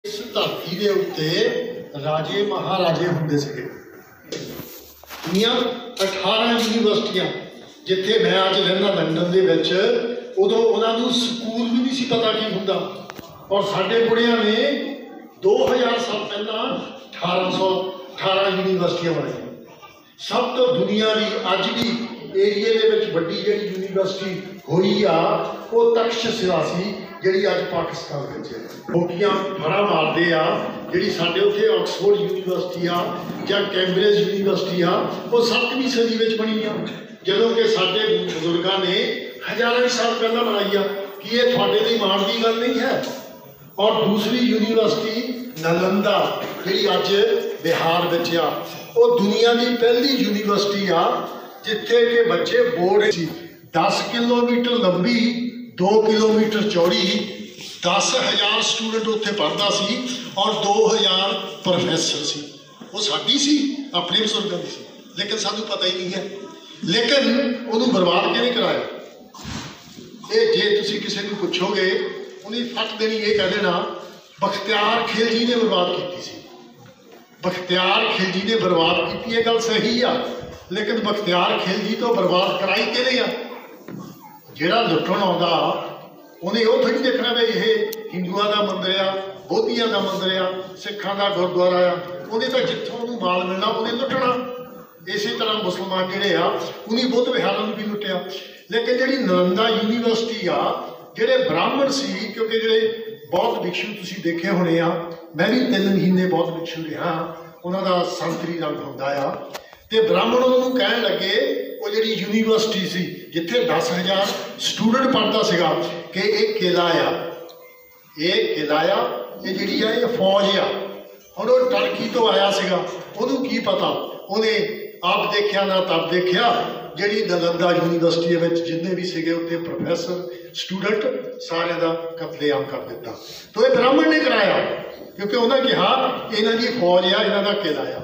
इस धरती के उत्ते राजे महाराजे होंदे सीगे। दुनिया 18 यूनीवर्सिटियां जिथे मैं अज रहना लंडन दे विच, उदों उन्हां नूं स्कूल भी नहीं सी पता की हुंदा, और साडे बुढ़ियां ने 2000 साल पहला 1818 यूनीवर्सिटियां बनाई। सब तो दुनिया की अज भी एरिए दे विच वड्डी जिहड़ी यूनीवर्सिटी होई आ वो तक्षशिला सी, जिहड़ी अज पाकिस्तान विच है। लोकियां फड़ा मारदे आ जिहड़ी साडे उत्थे ऑक्सफोर्ड यूनीवर्सिटी आ जां कैम्ब्रिज यूनीवर्सिटी आ, वो 7वीं सदी विच बनी आ, जदों कि साडे बजुर्गां ने हज़ारां साल पहला बनाई आ। कि ये तुहाडे लई माण दी गल नहीं है। और दूसरी यूनीवर्सिटी नालंदा जिहड़ी अज बिहार विच आ, वो दुनिया की पहली यूनीवर्सिटी आ जिथे के बच्चे बोर्ड 10 किलोमीटर लंबी 2 किलोमीटर चौड़ी 10,000 स्टूडेंट उत्थे पढ़ता सी और 2000 प्रोफैसर सी। वो साडी सी, अपने बजुर्गों की सी, लेकिन सानू पता ही नहीं है। लेकिन उन्होंने बर्बाद क्यों नहीं कराया? ये जे तुसी किसी को पुछोगे उन्हें फट देनी, ये कह देना बख्तियार खिलजी ने बर्बाद की सी। बख्तियार खिलजी ने बर्बाद की, ये गल सही आ, लेकिन बख्तियार खिलजी तो बर्बाद कराई कि नहीं आ? जिहड़ा लुटण आउंदा उन्हें वो थोड़ी देखना भी ये हिंदुओं का मंदिर आ, बौद्धियों का मंदिर आ, सिखां का गुरुद्वारा आ, उन्हें तो जिथों उन्हें माल मिलना उन्हें लुटना। इस तरह मुसलमान जिहड़े आ उन्हें बुद्ध विहारां भी लुटिया। लेकिन जिहड़ी नालंदा यूनीवर्सिटी आ, जिहड़े ब्राह्मण सी, क्योंकि जिहड़े बौद्ध भिक्षु तुसीं देखे होने आ, मैं भी 3 महीने बौद्ध भिक्षु रहा, उन्होंने संतरी रंग होंदा आ, ते ब्राह्मण उन्होंने कहण लगे वो जी यूनीवर्सिटी सी जिथे 10,000 स्टूडेंट पढ़ता सीगा कि एक किला आ, ये किला आ, ये जी आ ये फौज आ। हुण वो टर्की तो आया सीगा, उन्होंने की पता, उन्हें आप देखा ना तब देखा, जी नालंदा यूनीवर्सिटी में जिन्ने भी सीगे उत्थे प्रोफैसर स्टूडेंट सारे का कतलेआम कर दिता। तो ये ब्राह्मण ने कराया, क्योंकि उन्हें कहा इन्हों की फौज आ, इन्हों का किला आ।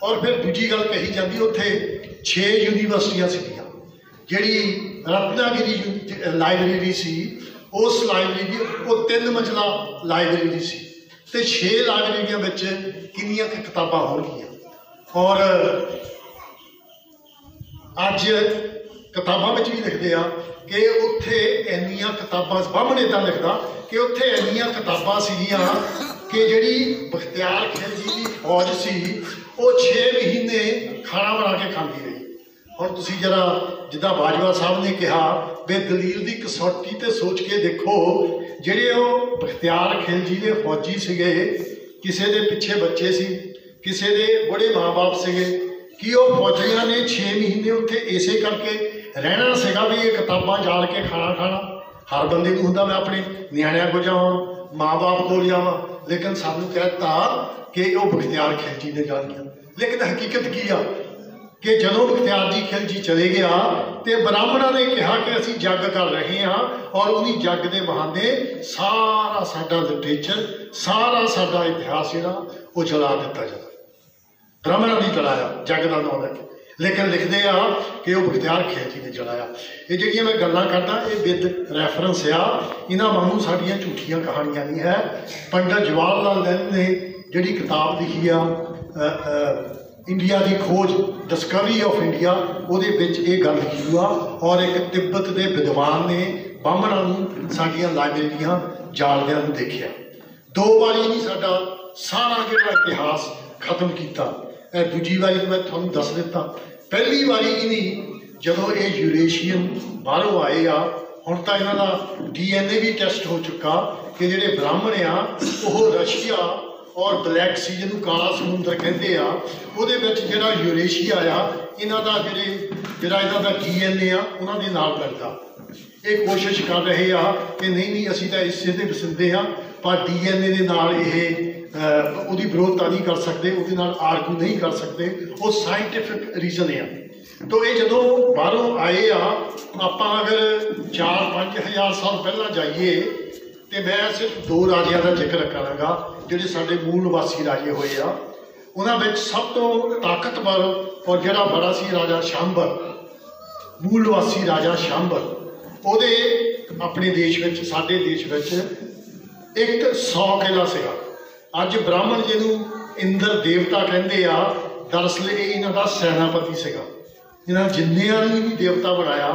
और फिर दूजी गल कही जाती, उत्थे 6 यूनीवर्सिटियां सीगियां। जिहड़ी रत्नागिरी लाइब्रेरी सी, उस लाइब्रेरी वो 3 मंजिला लाइब्रेरी सी, ते 6 लाइब्रेरियां विच कितनियां किताबां होणगियां। और अज किताबां विच भी लिखदे आ कि उत्थे इन्नियां किताबां, बाहमण इदां लिखदा कि उत्थे इन्नियां किताबां सीगियां कि जिहड़ी बख्तियार खिलजी की फौज सी वो 6 महीने खाना बना के खाती रही। और तुसीं जरा जिद्दां बाजवा साहब ने कहा भी दलील की कसौटी ते सोच के देखो, जिहड़े वो बख्तियार खिलजी के फौजी सीगे, किसी के पिछे बच्चे सी, किसी के बड़े माँ बाप सीगे, कि वो फौजियां ने 6 महीने उत्थे इसे करके रहना सीगा भी ये किताबां जाल के खाना। हर बंदे को हुंदा मैं अपने नियाणिਆਂ को जावां, माँ बाप को जावां, लेकिन सानू कहता कि वो बख्तियार खिलजी ने जानिया। लेकिन हकीकत की आ कि जदों बख्तियार जी खिलजी चले गया तो ब्राह्मणों ने कहा कि असीं जग कर रहे हैं, और उन्हीं जग के बहाने सारा साडा लिटरेचर, सारा साडा इतिहास जिहड़ा वो जला दिता जाता। ब्राह्मणों ने जलाया जग का नाम लैके, लेकिन लिखते आ कि वह बख्तियार खिलजी ने जलाया। ये जिहड़ियां मैं गल्लां करदा ये विद रैफरेंस आ, इन्हां वांगू साडीआं झूठियां कहानियां नहीं है। पंडित जवाहर लाल नेहरू ने जिहड़ी किताब लिखी आ इंडिया की खोज, डिस्कवरी ऑफ इंडिया, उहदे विच ये गल लिखी हुआ। और एक तिब्बत के विद्वान ने ब्राह्मणों नूं साडीआं लाइब्रेरियां जालदिआं नूं देखिया। 2 बारी नहीं साडा सारा जिहड़ा इतिहास खत्म किया। दूजी बारी मैं तुहानूं दस दिता, पहली बारी ही नहीं, जदों ये यूरेशियन बाहरों आए आ, हुण तां इन्हां दा DNA भी टेस्ट हो चुका कि जिहड़े ब्राह्मण आ वो रशिया और ब्लैक सी, जिन्होंने काला समुद्र कहते आ, उहदे विच जिहड़ा यूरेशिया आ, इन्हां दा जिहड़ा इन्हां दा DNA आ उन्हां दे नाल मिलदा। ये कोशिश कर रहे आ कि नहीं असीं तां इसे दे वसिंदे आ, पर DNA दे नाल इह ਉਹਦੀ ਵਿਰੋਧਤਾ नहीं कर सकते, ਉਹਦੇ ਨਾਲ आर्गू नहीं कर सकते, वो साइंटिफिक रीजन है। तो ये जो बाहरों आए आ, आप अगर 4-5 हज़ार साल पहला जाइए तो मैं सिर्फ 2 राजियां का जिक्र करांगा जिहड़े साडे मूल निवासी राजे होए आ। उन्हां विच सब तो ताकतवर और जिहड़ा बड़ा सी राजा शांबर, मूल निवासी राजा शांबर, ਉਹਦੇ अपने देश में, साडे देश में एक 100 किला सीगा। अज ब्राह्मण जिन्हों इंद्र देवता कहते आ, दरअसल ये इन्हों का सैनापति सीगा। इन्होंने जिन्नियां ने भी देवता बनाया,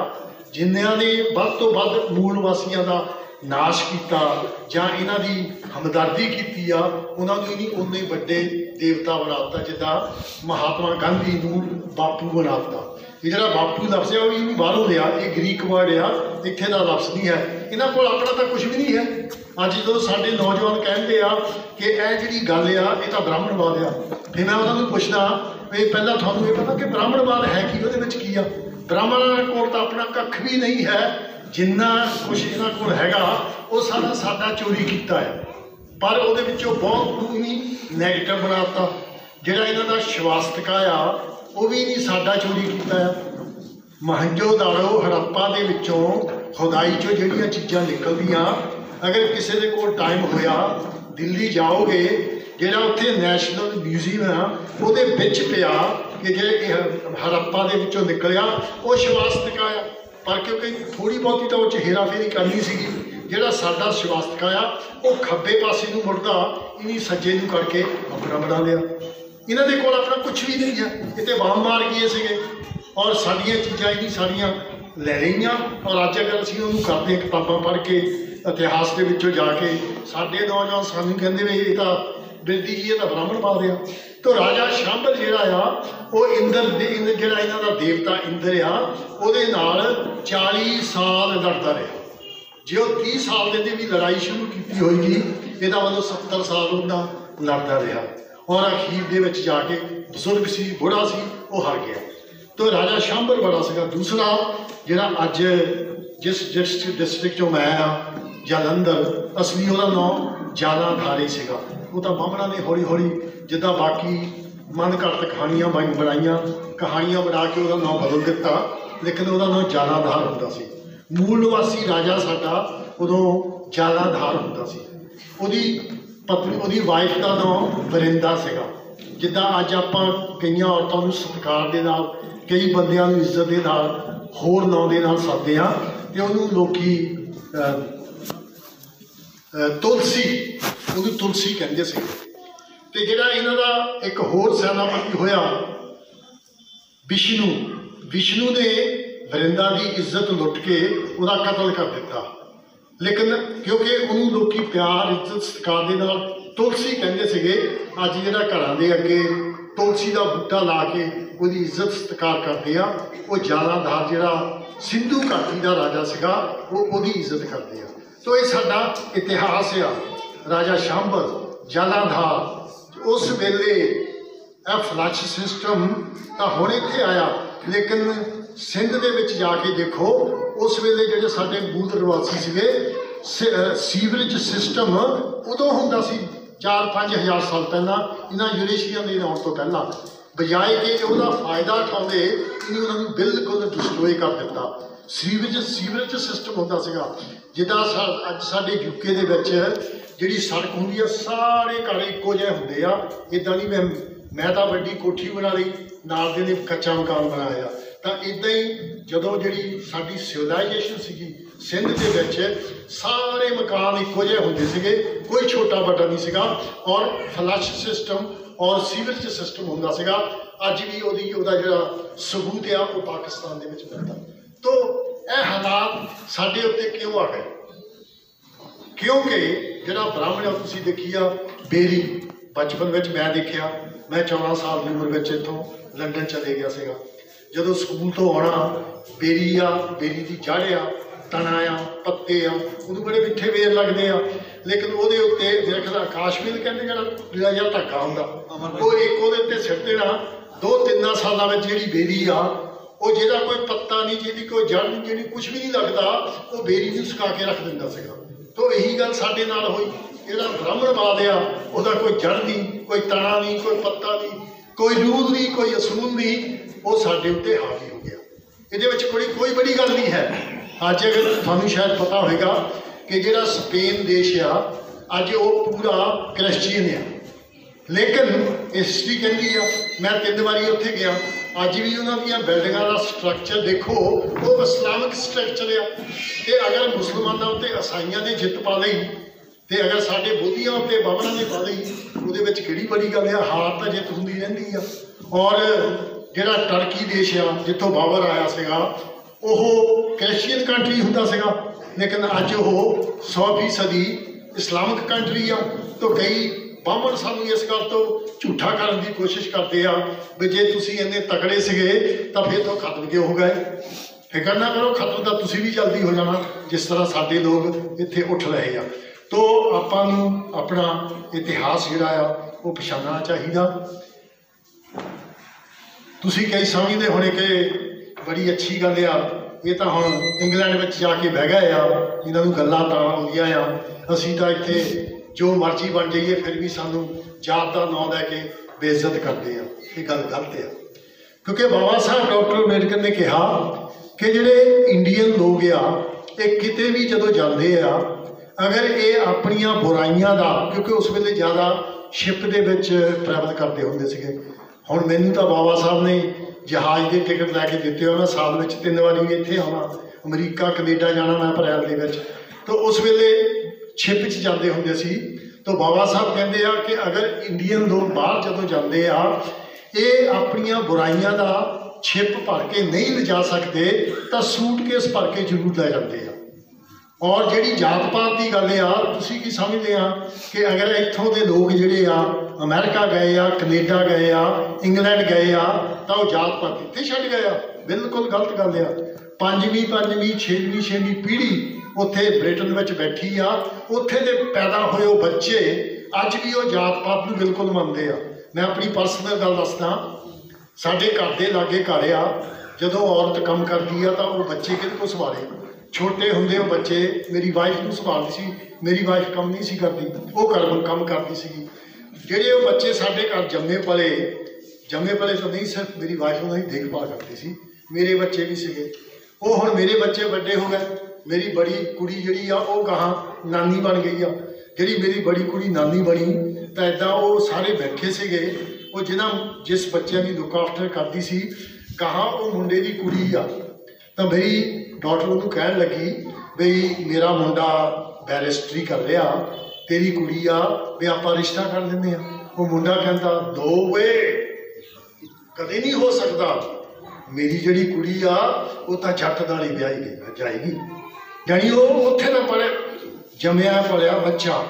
जिन्नियां ने वध तो वध मूल वासियों का नाश किया जां इन्हां दी हमदर्दी की आ, उन्होंने भी उन्ने वड्डे देवता बनाता। जिदा महात्मा गांधी नूं बापू बनाता। ये जो बापू लफ्ज़ है भी बाहरों लिया, ये ग्रीक वर्ड आ, इत्थे का लफ्ज़ नहीं है। इन्हों को अपना तो कुछ भी नहीं है। अज जो साडे नौजवान कहते आ कि यह जी गल आ, ये तो ब्राह्मणवाद आ, फिर मैं उन्होंने पूछदा भी पहला थानू ये पता कि ब्राह्मणवाद है कि वो की आ। ब्राह्मणों को तो अपना कख भी नहीं है, जिन्ना कुछ इन्हों को हैगा वो सारा साडा चोरी किया है। पर वो बहुत ही नैगेटिव बनाता। जिहड़ा इन्हों का शवास्तिका आ वो भी नहीं साडा चोरी किया है। मोहनजोदाड़ो हड़प्पा दे विचों खुदाई चो जिहड़ियां चीज़ां निकलदियां, अगर किसी के कोल टाइम होया दिल्ली जाओगे, जिहड़ा उत्थे नैशनल म्यूजियम आ उहदे विच पिया कि जे हड़प्पा दे विचों निकलिया वो शवास्तिका आ। पर क्योंकि थोड़ी बहुती तो हेरा फेरी करनी सी, जिहड़ा साडा शवास्तिका आ वो खब्बे पासे नूं मुड़दा, इन्हीं सज्जे नूं करके अपना बना लिया। इन्हां दे कोल अपना कुछ भी नहीं है, इत्ते बम मार गए सीगे और साडियां चीज़ां इन्हीं सारियां लै लईआं। और अज अगर असीं उहनूं करदे किताबां पढ़ के इतिहास के विचों जाके साडे नौजवान सानूं कहंदे भी ये तो बिरदी जी ये तो ब्राह्मणवाद आ। तो राजा शांभल जिहड़ा आ वो इंद्र जिहड़ा इन्हां दा देवता इंद्र आ, उहदे नाल 40 साल लड़दा रहा। जो 30 साल के भी लड़ाई शुरू की होगी, यदा मतलब 70 साल उन्ना लड़ता रहा और अखीर दे विच जाके बजुर्ग सी, बुढ़ा सी, वो हार गया। तो राजा शांभल बड़ा सीगा। दूसरा जिहड़ा अज जिस डिस्ट्रिक्ट चों मैं आ जालंधर, असली उसका नाम जालाधारी सीगा। वो तो बामणा ने हौली हौली जिदा बाकी मन घड़त कहानियां बनाइया, कहानियां बना के उसका नाम बदल दिता, लेकिन उसका नाम जालाधार होंदा सी। मूल निवासी राजा साडा उदों जालाधार होंदा सी। उहदी पत्नी उहदी वाइफ का नाम वरिंदा सीगा। जिद्दां अज आपां कईयां औरतां नूं सत्कार दे नाल, कई बंदियां नूं इज्जत दे नाल होर नाम दे नाल सददे आ, ते उहनूं लोकी तुलसी, उहनूं तुलसी कहंदे सी। ते जिहड़ा इन्हां दा एक होर सैनापति होया विष्णु, विष्णु ने वरिंदा की इज्जत लुट के उसका कतल कर दिता। लेकिन क्योंकि उन्होंने लोग प्यार इज्जत सत्कार दे नाल तुलसी कहते थे, अज जिहड़ा घरां दे अगे तुलसी का बूटा ला के उसकी इज्जत सत्कार करते हैं, वो जालाधार जिहड़ा सिंधु घाटी का राजा सीगा वो उसकी इज्जत करते हैं। तो ये साडा इतिहास आ। राजा शांभल, जालाधार, उस वेले फ्लश सिस्टम तो हुण इत्थे आया, लेकिन सिंध दे विच जाके देखो उस वेले जिहड़े साडे मूल निवासी सीगे, सीवरेज सिस्टम उदों हुंदा सी 4-5 हज़ार साल पहला, इन्हां यूरेशियन दे आउण तो पहला, बजाए कि उसका फायदा उठाते इन्हें उन्होंने बिल्कुल डिस्ट्रोय कर दिता। सीवरेज सिस्टम होंदा सीगा, जिदा अज साडे यूके दे विच जिहड़ी सड़क हुंदी है सारे घर इक्को जिहे हुंदे आ। इदां नहीं मैं तो वड्डी कोठी बना ली, नाल दे कच्चा मकान बनाया। तो इदां ही जदों जिहड़ी साडी सिविलाइजेशन सीगी सिंध दे विच सारे मकान इक्को जिहे हुंदे सीगे, कोई छोटा बड़ा नहीं सीगा, और फ्लश सिस्टम और सीवरेज सिस्टम होंदा सीगा। अज भी उहदा जिहड़ा सबूत आ वो पाकिस्तान दे विच मिलदा। तो यह हालात साडे उत्ते क्यों आ गए? क्योंकि जिहड़ा ब्राह्मण तुसीं देखी आ बेरी, बचपन में मैं देखिया, मैं 14 साल की उम्र में इत्थों लंडन चले गया सीगा। जदों स्कूल तो आना बेरी आ, बेरी की जड़ आ, तना आ, पत्ते आ, उन्होंने बड़े मिठे वेर लगते आ, लेकिन वो मेरे ख्याल आकाशवीर कहते जिहड़ा जिहा धक्का हुंदा वो एक वो सिट देना। 2-3 सालों में जिहड़ी बेरी आ वो जिहदा कोई पत्ता नहीं, जिहदी कोई जड़ नहीं, जिहड़ी कुछ भी नहीं लगता, वो बेरी नूं सुका के रख दिंदा सीगा। तो यही गल साडे नाल होई। जिहड़ा ब्राह्मणवाद आ उहदा कोई जड़ नहीं, कोई तना नहीं, कोई पत्ता नहीं, कोई रूल नहीं, कोई असूल नहीं, वो साडे उत्ते हावी हो गया। इहदे विच कोई बड़ी गल नहीं है। अज अगर तुहानूं शायद पता होएगा कि जिहड़ा स्पेन देश आ अज वो पूरा क्रिश्चियन आ, लेकिन हिस्ट्री कहती आ, मैं 3 बारी उत्थे गया, अज भी उन्होंने बिल्डिंगों का स्ट्रक्चर देखो वो इस्लामिक स्ट्रक्चर आ। तो अगर मुसलमानों उत्ते ईसाइयों ने जित पा लई ਤੇ ਅਗਰ ਸਾਡੇ ਬੋਧੀਆਂ ਉੱਤੇ ਬਾਬਰਾਂ ਨੇ ਪਾ ਲਈ ਉਹਦੇ ਵਿੱਚ ਕਿਹੜੀ ਬੜੀ ਗੱਲ ਆ। ਹਾਰ ਤਾਂ ਜਿੱਤ ਹੁੰਦੀ ਰਹਿੰਦੀ ਆ। ਔਰ ਜਿਹੜਾ ਟਰਕੀ ਦੇਸ਼ ਆ ਜਿੱਥੋਂ ਬਾਬਰ ਆਇਆ ਸੀਗਾ ਉਹ ਕ੍ਰਿਸਚੀਅਨ ਕੰਟਰੀ ਹੁੰਦਾ ਸੀਗਾ, ਲੇਕਿਨ ਅੱਜ ਉਹ 100% ਇਸਲਾਮਿਕ ਕੰਟਰੀ ਆ। ਤਾਂ ਕਈ ਬਾਹਮਣ ਸਾਨੂੰ ਇਸ ਗੱਲ ਤੋਂ ਝੂਠਾ ਕਰਨ ਦੀ ਕੋਸ਼ਿਸ਼ ਕਰਦੇ ਆ ਵੀ ਜੇ ਤੁਸੀਂ ਇੰਨੇ ਤਕੜੇ ਸੀਗੇ ਤਾਂ ਫਿਰ ਤੋਂ ਖਤਮ ਕਿਉਂ ਹੋ ਗਏ। ਫਿਕਰ ਨਾ ਕਰੋ, ਖਤਮ ਤਾਂ ਤੁਸੀਂ ਵੀ ਜਲਦੀ ਹੋ ਜਾਣਾ ਜਿਸ ਤਰ੍ਹਾਂ ਸਾਡੇ ਲੋਕ ਇੱਥੇ ਉੱਠ ਰਹੇ ਆ। ਤੋ ਆਪਾਂ ਨੂੰ ਆਪਣਾ ਇਤਿਹਾਸ ਜਿਹੜਾ ਆ ਉਹ ਪਛਾਣਨਾ ਚਾਹੀਦਾ। ਤੁਸੀਂ ਕਈ ਸਮਝਦੇ ਹੋਣੇ ਕਿ ਬੜੀ ਅੱਛੀ ਗੱਲ ਆ, ਇਹ ਤਾਂ ਹੁਣ ਇੰਗਲੈਂਡ ਵਿੱਚ ਜਾ ਕੇ ਬਹਿ ਗਏ ਆ, ਇਹਨਾਂ ਨੂੰ ਗੱਲਾਂ ਤਾਂ ਆਉਂਦੀਆਂ ਆ, ਅਸੀਂ ਤਾਂ ਇੱਥੇ ਜੋ ਮਰਜ਼ੀ ਬਣ ਜਾਈਏ ਫਿਰ ਵੀ ਸਾਨੂੰ ਜਾਤ ਦਾ ਨਾਂ ਲੈ ਕੇ ਬੇਇੱਜ਼ਤ ਕਰਦੇ ਆ। ਇਹ ਗੱਲ ਗਲਤ ਆ, ਕਿਉਂਕਿ ਬਾਬਾ ਸਾਹਿਬ ਡਾਕਟਰ ਅੰਬੇਡਕਰ ਨੇ ਕਿਹਾ ਕਿ ਜਿਹੜੇ ਇੰਡੀਅਨ ਲੋਕ ਆ ਇਹ ਕਿਤੇ ਵੀ ਜਦੋਂ ਜਾਂਦੇ ਆ ਅਗਰ ਇਹ ਆਪਣੀਆਂ ਬੁਰਾਈਆਂ ਦਾ, ਕਿਉਂਕਿ ਉਸ ਵੇਲੇ ਜ਼ਿਆਦਾ ਸ਼ਿਪ ਦੇ ਵਿੱਚ ਟਰੈਵਲ ਕਰਦੇ ਹੁੰਦੇ ਸੀਗੇ। ਹੁਣ ਮੈਨੂੰ ਤਾਂ ਬਾਬਾ ਸਾਹਿਬ ਨੇ ਜਹਾਜ਼ ਦੀ ਟਿਕਟ ਲੈ ਕੇ ਦਿੱਤੇ ਹੋ, ਮੈਂ ਸਾਲ ਵਿੱਚ 3 ਵਾਰੀ ਇੱਥੇ ਆਉਣਾ, ਅਮਰੀਕਾ ਕੈਨੇਡਾ ਜਾਣਾ ਮੈਂ ਅਪ੍ਰੈਲ ਦੇ ਵਿੱਚ। ਤਾਂ ਉਸ ਵੇਲੇ ਸ਼ਿਪ 'ਚ ਜਾਂਦੇ ਹੁੰਦੇ ਸੀ। ਤਾਂ ਬਾਬਾ ਸਾਹਿਬ ਕਹਿੰਦੇ ਆ ਕਿ ਅਗਰ ਇੰਡੀਅਨ ਲੋਕ ਬਾਹਰ ਜਦੋਂ ਜਾਂਦੇ ਆ ਇਹ ਆਪਣੀਆਂ ਬੁਰਾਈਆਂ ਦਾ ਛਿਪ ਭਰ ਕੇ ਨਹੀਂ ਲਿਜਾ ਸਕਦੇ ਤਾਂ ਸੂਟਕੇਸ ਭਰ ਕੇ ਜ਼ਰੂਰ ਲੈ ਜਾਂਦੇ ਆ। ਔਰ ਜਿਹੜੀ ਜਾਤ ਪਾਤ ਦੀ ਗੱਲ ਆ, ਤੁਸੀਂ ਕੀ ਸਮਝਦੇ ਆ ਕਿ ਅਗਰ ਇੱਥੋਂ ਦੇ ਲੋਕ ਜਿਹੜੇ ਆ ਅਮਰੀਕਾ ਗਏ ਆ, ਕੈਨੇਡਾ ਗਏ ਆ, ਇੰਗਲੈਂਡ ਗਏ ਆ ਤਾਂ ਉਹ ਜਾਤ ਪਾਤ ਇੱਥੇ ਛੱਡ ਗਏ ਆ? ਬਿਲਕੁਲ ਗਲਤ ਗੱਲ ਆ। 5ਵੀਂ 6ਵੀਂ ਪੀੜ੍ਹੀ ਉੱਥੇ ਬ੍ਰਿਟਨ ਵਿੱਚ ਬੈਠੀ ਆ, ਉੱਥੇ ਦੇ ਪੈਦਾ ਹੋਏ ਉਹ ਬੱਚੇ ਅੱਜ ਵੀ ਉਹ ਜਾਤ ਪਾਤ ਨੂੰ ਬਿਲਕੁਲ ਮੰਨਦੇ ਆ। ਮੈਂ ਆਪਣੀ ਪਰਸਨਲ ਗੱਲ ਦੱਸਦਾ, ਸਾਡੇ ਘਰ ਦੇ ਲਾਗੇ ਘਰ ਆ, ਜਦੋਂ ਔਰਤ ਕੰਮ ਕਰਦੀ ਆ ਤਾਂ ਉਹ ਬੱਚੇ ਕਿਹਦੇ ਕੋਲ ਸੰਭਾਲੇ? ਛੋਟੇ ਹੁੰਦੇ ਉਹ ਬੱਚੇ ਮੇਰੀ ਵਾਈਫ ਨੂੰ ਸੰਭਾਲਦੀ ਸੀ। ਮੇਰੀ ਵਾਈਫ ਕੰਮ ਨਹੀਂ ਸੀ ਕਰਦੀ, ਉਹ ਘਰ ਕੰਮ ਕਰਦੀ ਸੀਗੀ। ਜਿਹੜੇ ਉਹ ਬੱਚੇ ਸਾਡੇ ਘਰ ਜੰਮੇ ਪਲੇ ਤਾਂ ਨਹੀਂ, ਸਿਰਫ ਮੇਰੀ ਵਾਈਫ ਉਹਨਾਂ ਦੀ ਦੇਖਭਾਲ ਕਰਦੀ ਸੀ। ਮੇਰੇ ਬੱਚੇ ਵੀ ਸੀਗੇ, ਉਹ ਹੁਣ ਮੇਰੇ ਬੱਚੇ ਵੱਡੇ ਹੋ ਗਏ। ਮੇਰੀ ਬੜੀ ਕੁੜੀ ਜਿਹੜੀ ਆ ਉਹ ਗਾਹਾਂ ਨਾਨੀ ਬਣ ਗਈ ਆ। ਜਿਹੜੀ ਮੇਰੀ ਬੜੀ ਕੁੜੀ ਨਾਨੀ ਬਣੀ ਤਾਂ ਇੱਦਾਂ ਉਹ ਸਾਰੇ ਬੈਠੇ ਸੀਗੇ। ਉਹ ਜਿਸ ਬੱਚਿਆਂ ਦੀ ਲੁੱਕ ਆਫਟਰ ਕਰਦੀ ਸੀ, ਗਾਹਾਂ ਉਹ ਮੁੰਡੇ ਦੀ ਕੁੜੀ ਆ। ਤਾਂ ਮੇਰੀ ਡਾਕਟਰ ਉਹਨੂੰ ਕਹਿਣ ਲੱਗੀ ਬਈ ਮੇਰਾ ਮੁੰਡਾ ਬੈਰਿਸਟਰੀ ਕਰ ਰਿਹਾ, ਤੇਰੀ ਕੁੜੀ ਆ, ਵੀ ਆਪਾਂ ਰਿਸ਼ਤਾ ਕਰ ਲੈਂਦੇ ਆ। ਉਹ ਮੁੰਡਾ ਕਹਿੰਦਾ ਨੋ ਵੇ, ਕਦੇ ਨਹੀਂ ਹੋ ਸਕਦਾ। ਮੇਰੀ ਜਿਹੜੀ ਕੁੜੀ ਆ ਉਹ ਤਾਂ ਜੱਟ ਨਾਲ ਹੀ ਵਿਆਹੀ ਜਾਏਗੀ। ਜਾਣੀ ਉਹ ਉੱਥੇ ਨਾ ਪੜ੍ਹਿਆ ਜੰਮਿਆ ਪਲਿਆ ਬੱਚਾ,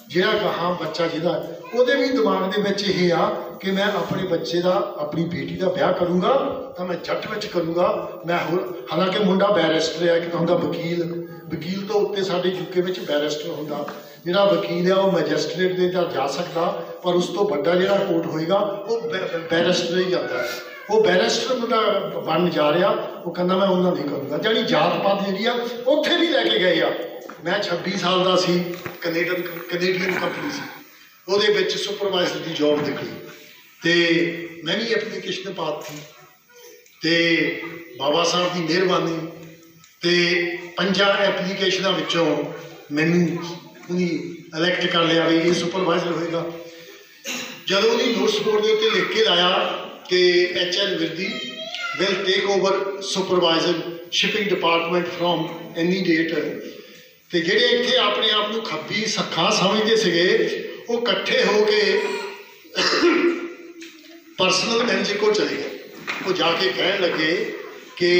ਜਿਹੜਾ ਗਾਹਾਂ ਬੱਚਾ ਜਿਹਦਾ ਉਹਦੇ ਵੀ ਦਿਮਾਗ ਦੇ ਵਿੱਚ ਇਹ ਆ ਕਿ ਮੈਂ ਆਪਣੇ ਬੱਚੇ ਦਾ, ਆਪਣੀ ਬੇਟੀ ਦਾ ਵਿਆਹ ਕਰੂੰਗਾ ਤਾਂ ਮੈਂ ਜੱਟ ਵਿੱਚ ਕਰੂੰਗਾ। ਮੈਂ ਹੋਰ, ਹਾਲਾਂਕਿ ਮੁੰਡਾ ਬੈਰਿਸਟਰ ਆ, ਇੱਕ ਹੁੰਦਾ ਵਕੀਲ ਤੋਂ ਉੱਤੇ ਸਾਡੇ ਯੂਕੇ ਵਿੱਚ ਬੈਰਿਸਟਰ ਹੁੰਦਾ। ਜਿਹੜਾ ਵਕੀਲ ਆ ਉਹ ਮੈਜਿਸਟਰੇਟ ਦੇ ਤਾਂ ਜਾ ਸਕਦਾ, ਪਰ ਉਸ ਤੋਂ ਵੱਡਾ ਜਿਹੜਾ ਕੋਰਟ ਹੋਏਗਾ ਉਹ ਬੈਰਿਸਟਰ ਹੀ ਜਾਂਦਾ ਹੈ। ਉਹ ਬੈਰਿਸਟਰ ਮੁੰਡਾ ਬਣਨ ਜਾ ਰਿਹਾ, ਉਹ ਕਹਿੰਦਾ ਮੈਂ ਉਹਨਾਂ ਨਹੀਂ ਕਰੂੰਗਾ। ਜਾਣੀ ਜਾਤ ਪਾਤ ਜਿਹੜੀ ਆ ਉੱਥੇ ਵੀ ਲੈ ਕੇ ਗਏ ਆ। ਮੈਂ 26 ਸਾਲ ਦਾ ਸੀ, ਕੈਨੇਡੀਅਨ ਕੰਪਨੀ ਸੀ, ਉਹਦੇ ਵਿੱਚ ਸੁਪਰਵਾਈਜ਼ਰ ਦੀ ਜੋਬ ਨਿਕਲੀ ਤੇ ਮੈਂ ਵੀ ਐਪਲੀਕੇਸ਼ਨ ਪਾਤੀ ਤੇ ਬਾਬਾ ਸਾਹਿਬ ਦੀ ਮਿਹਰਬਾਨੀ ਤੇ 5 ਐਪਲੀਕੇਸ਼ਨਾਂ ਵਿੱਚੋਂ ਮੈਨੂੰ ਉਹਨੇ ਇਲੈਕਟ ਕਰ ਲਿਆ ਵੀ ਇਹ ਸੁਪਰਵਾਈਜ਼ਰ ਹੋਏਗਾ। ਜਦੋਂ ਉਹਨੇ ਨੋਟਿਸ ਬੋਰਡ ਦੇ ਉੱਤੇ ਲਿਖ ਕੇ ਲਾਇਆ ਕਿ HL Virdi will take over supervisor shipping department from any date, ਤੇ ਜਿਹੜੇ ਇੱਥੇ ਆਪਣੇ ਆਪ ਨੂੰ ਖੱਬੀ ਸੱਖਾਂ ਸਮਝਦੇ ਸੀਗੇ ਉਹ ਇਕੱਠੇ ਹੋ ਕੇ ਪਰਸਨਲ ਮੈਨੇਜਰ ਕੋਲ ਚਲੇ ਗਏ। ਉਹ ਜਾ ਕੇ ਕਹਿਣ ਲੱਗੇ ਕਿ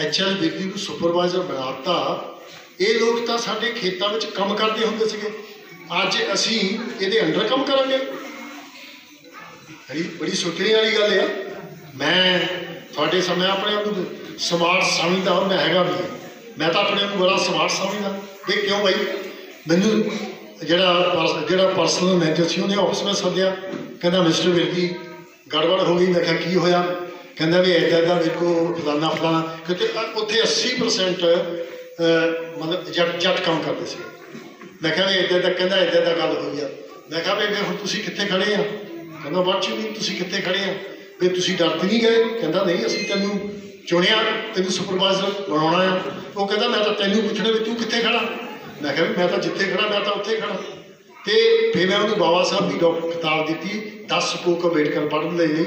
HL ਵਿਰਦੀ ਨੂੰ ਸੁਪਰਵਾਈਜ਼ਰ ਬਣਾਤਾ, ਇਹ ਲੋਕ ਤਾਂ ਸਾਡੇ ਖੇਤਾਂ ਵਿੱਚ ਕੰਮ ਕਰਦੇ ਹੁੰਦੇ ਸੀਗੇ, ਅੱਜ ਅਸੀਂ ਇਹਦੇ ਅੰਡਰ ਕੰਮ ਕਰਾਂਗੇ। ਬੜੀ ਸੋਚਣ ਵਾਲੀ ਗੱਲ ਆ। ਮੈਂ ਤੁਹਾਡੇ ਸਾਹਮਣੇ ਆਪਣੇ ਆਪ ਨੂੰ ਸਮਾਰਟ ਸਮਝਦਾ, ਔਰ ਮੈਂ ਹੈਗਾ ਵੀ, ਮੈਂ ਤਾਂ ਆਪਣੇ ਆਪ ਨੂੰ ਬੜਾ ਸਮਾਰਟ ਸਮਝਦਾ। ਵੀ ਕਿਉਂ ਬਾਈ, ਮੈਨੂੰ ਜਿਹੜਾ ਪਰਸਨਲ ਮੈਨੇਜਰ ਸੀ ਉਹਨੇ ਆਫਿਸ ਵਿੱਚ ਸੱਦਿਆ, ਕਹਿੰਦਾ ਮਿਸਟਰ ਵਿਰਦੀ ਗੜਬੜ ਹੋ ਗਈ। ਮੈਂ ਕਿਹਾ ਕੀ ਹੋਇਆ? ਕਹਿੰਦਾ ਵੀ ਇੱਦਾਂ ਮੇਰੇ ਕੋਲ ਫਲਾਣਾ, ਕਿਉਂਕਿ ਉੱਥੇ 80% ਮਤਲਬ ਜੱਟ ਕੰਮ ਕਰਦੇ ਸੀ। ਮੈਂ ਕਿਹਾ ਵੀ ਇੱਦਾਂ ਕਹਿੰਦਾ ਇੱਦਾਂ ਗੱਲ ਹੋਈ ਆ। ਮੈਂ ਕਿਹਾ ਵੀ ਹੁਣ ਤੁਸੀਂ ਕਿੱਥੇ ਖੜ੍ਹੇ ਆ? ਕਹਿੰਦਾ ਵਾਟ ਯੂ ਮੀਨ, ਤੁਸੀਂ ਕਿੱਥੇ ਖੜ੍ਹੇ ਆ? ਵੀ ਤੁਸੀਂ ਡਰ ਤਾਂ ਨਹੀਂ ਗਏ? ਕਹਿੰਦਾ ਨਹੀਂ, ਅਸੀਂ ਤੈਨੂੰ ਚੁਣਿਆ, ਤੈਨੂੰ ਸੁਪਰਵਾਈਜ਼ਰ ਬਣਾਉਣਾ ਆ। ਉਹ ਕਹਿੰਦਾ ਮੈਂ ਤਾਂ ਤੈਨੂੰ ਪੁੱਛਣਾ ਵੀ ਤੂੰ ਕਿੱਥੇ ਖੜਾ? ਮੈਂ ਕਿਹਾ ਵੀ ਮੈਂ ਤਾਂ ਜਿੱਥੇ ਖੜਾ ਮੈਂ ਤਾਂ ਉੱਥੇ ਖੜਾ। ਅਤੇ ਫਿਰ ਮੈਂ ਉਹਨੂੰ ਬਾਬਾ ਸਾਹਿਬ ਦੀ ਕਿਤਾਬ ਦਿੱਤੀ 10 ਸਪੋਕ ਅੰਬੇਡਕਰ ਪੜ੍ਹਨ ਲਈ।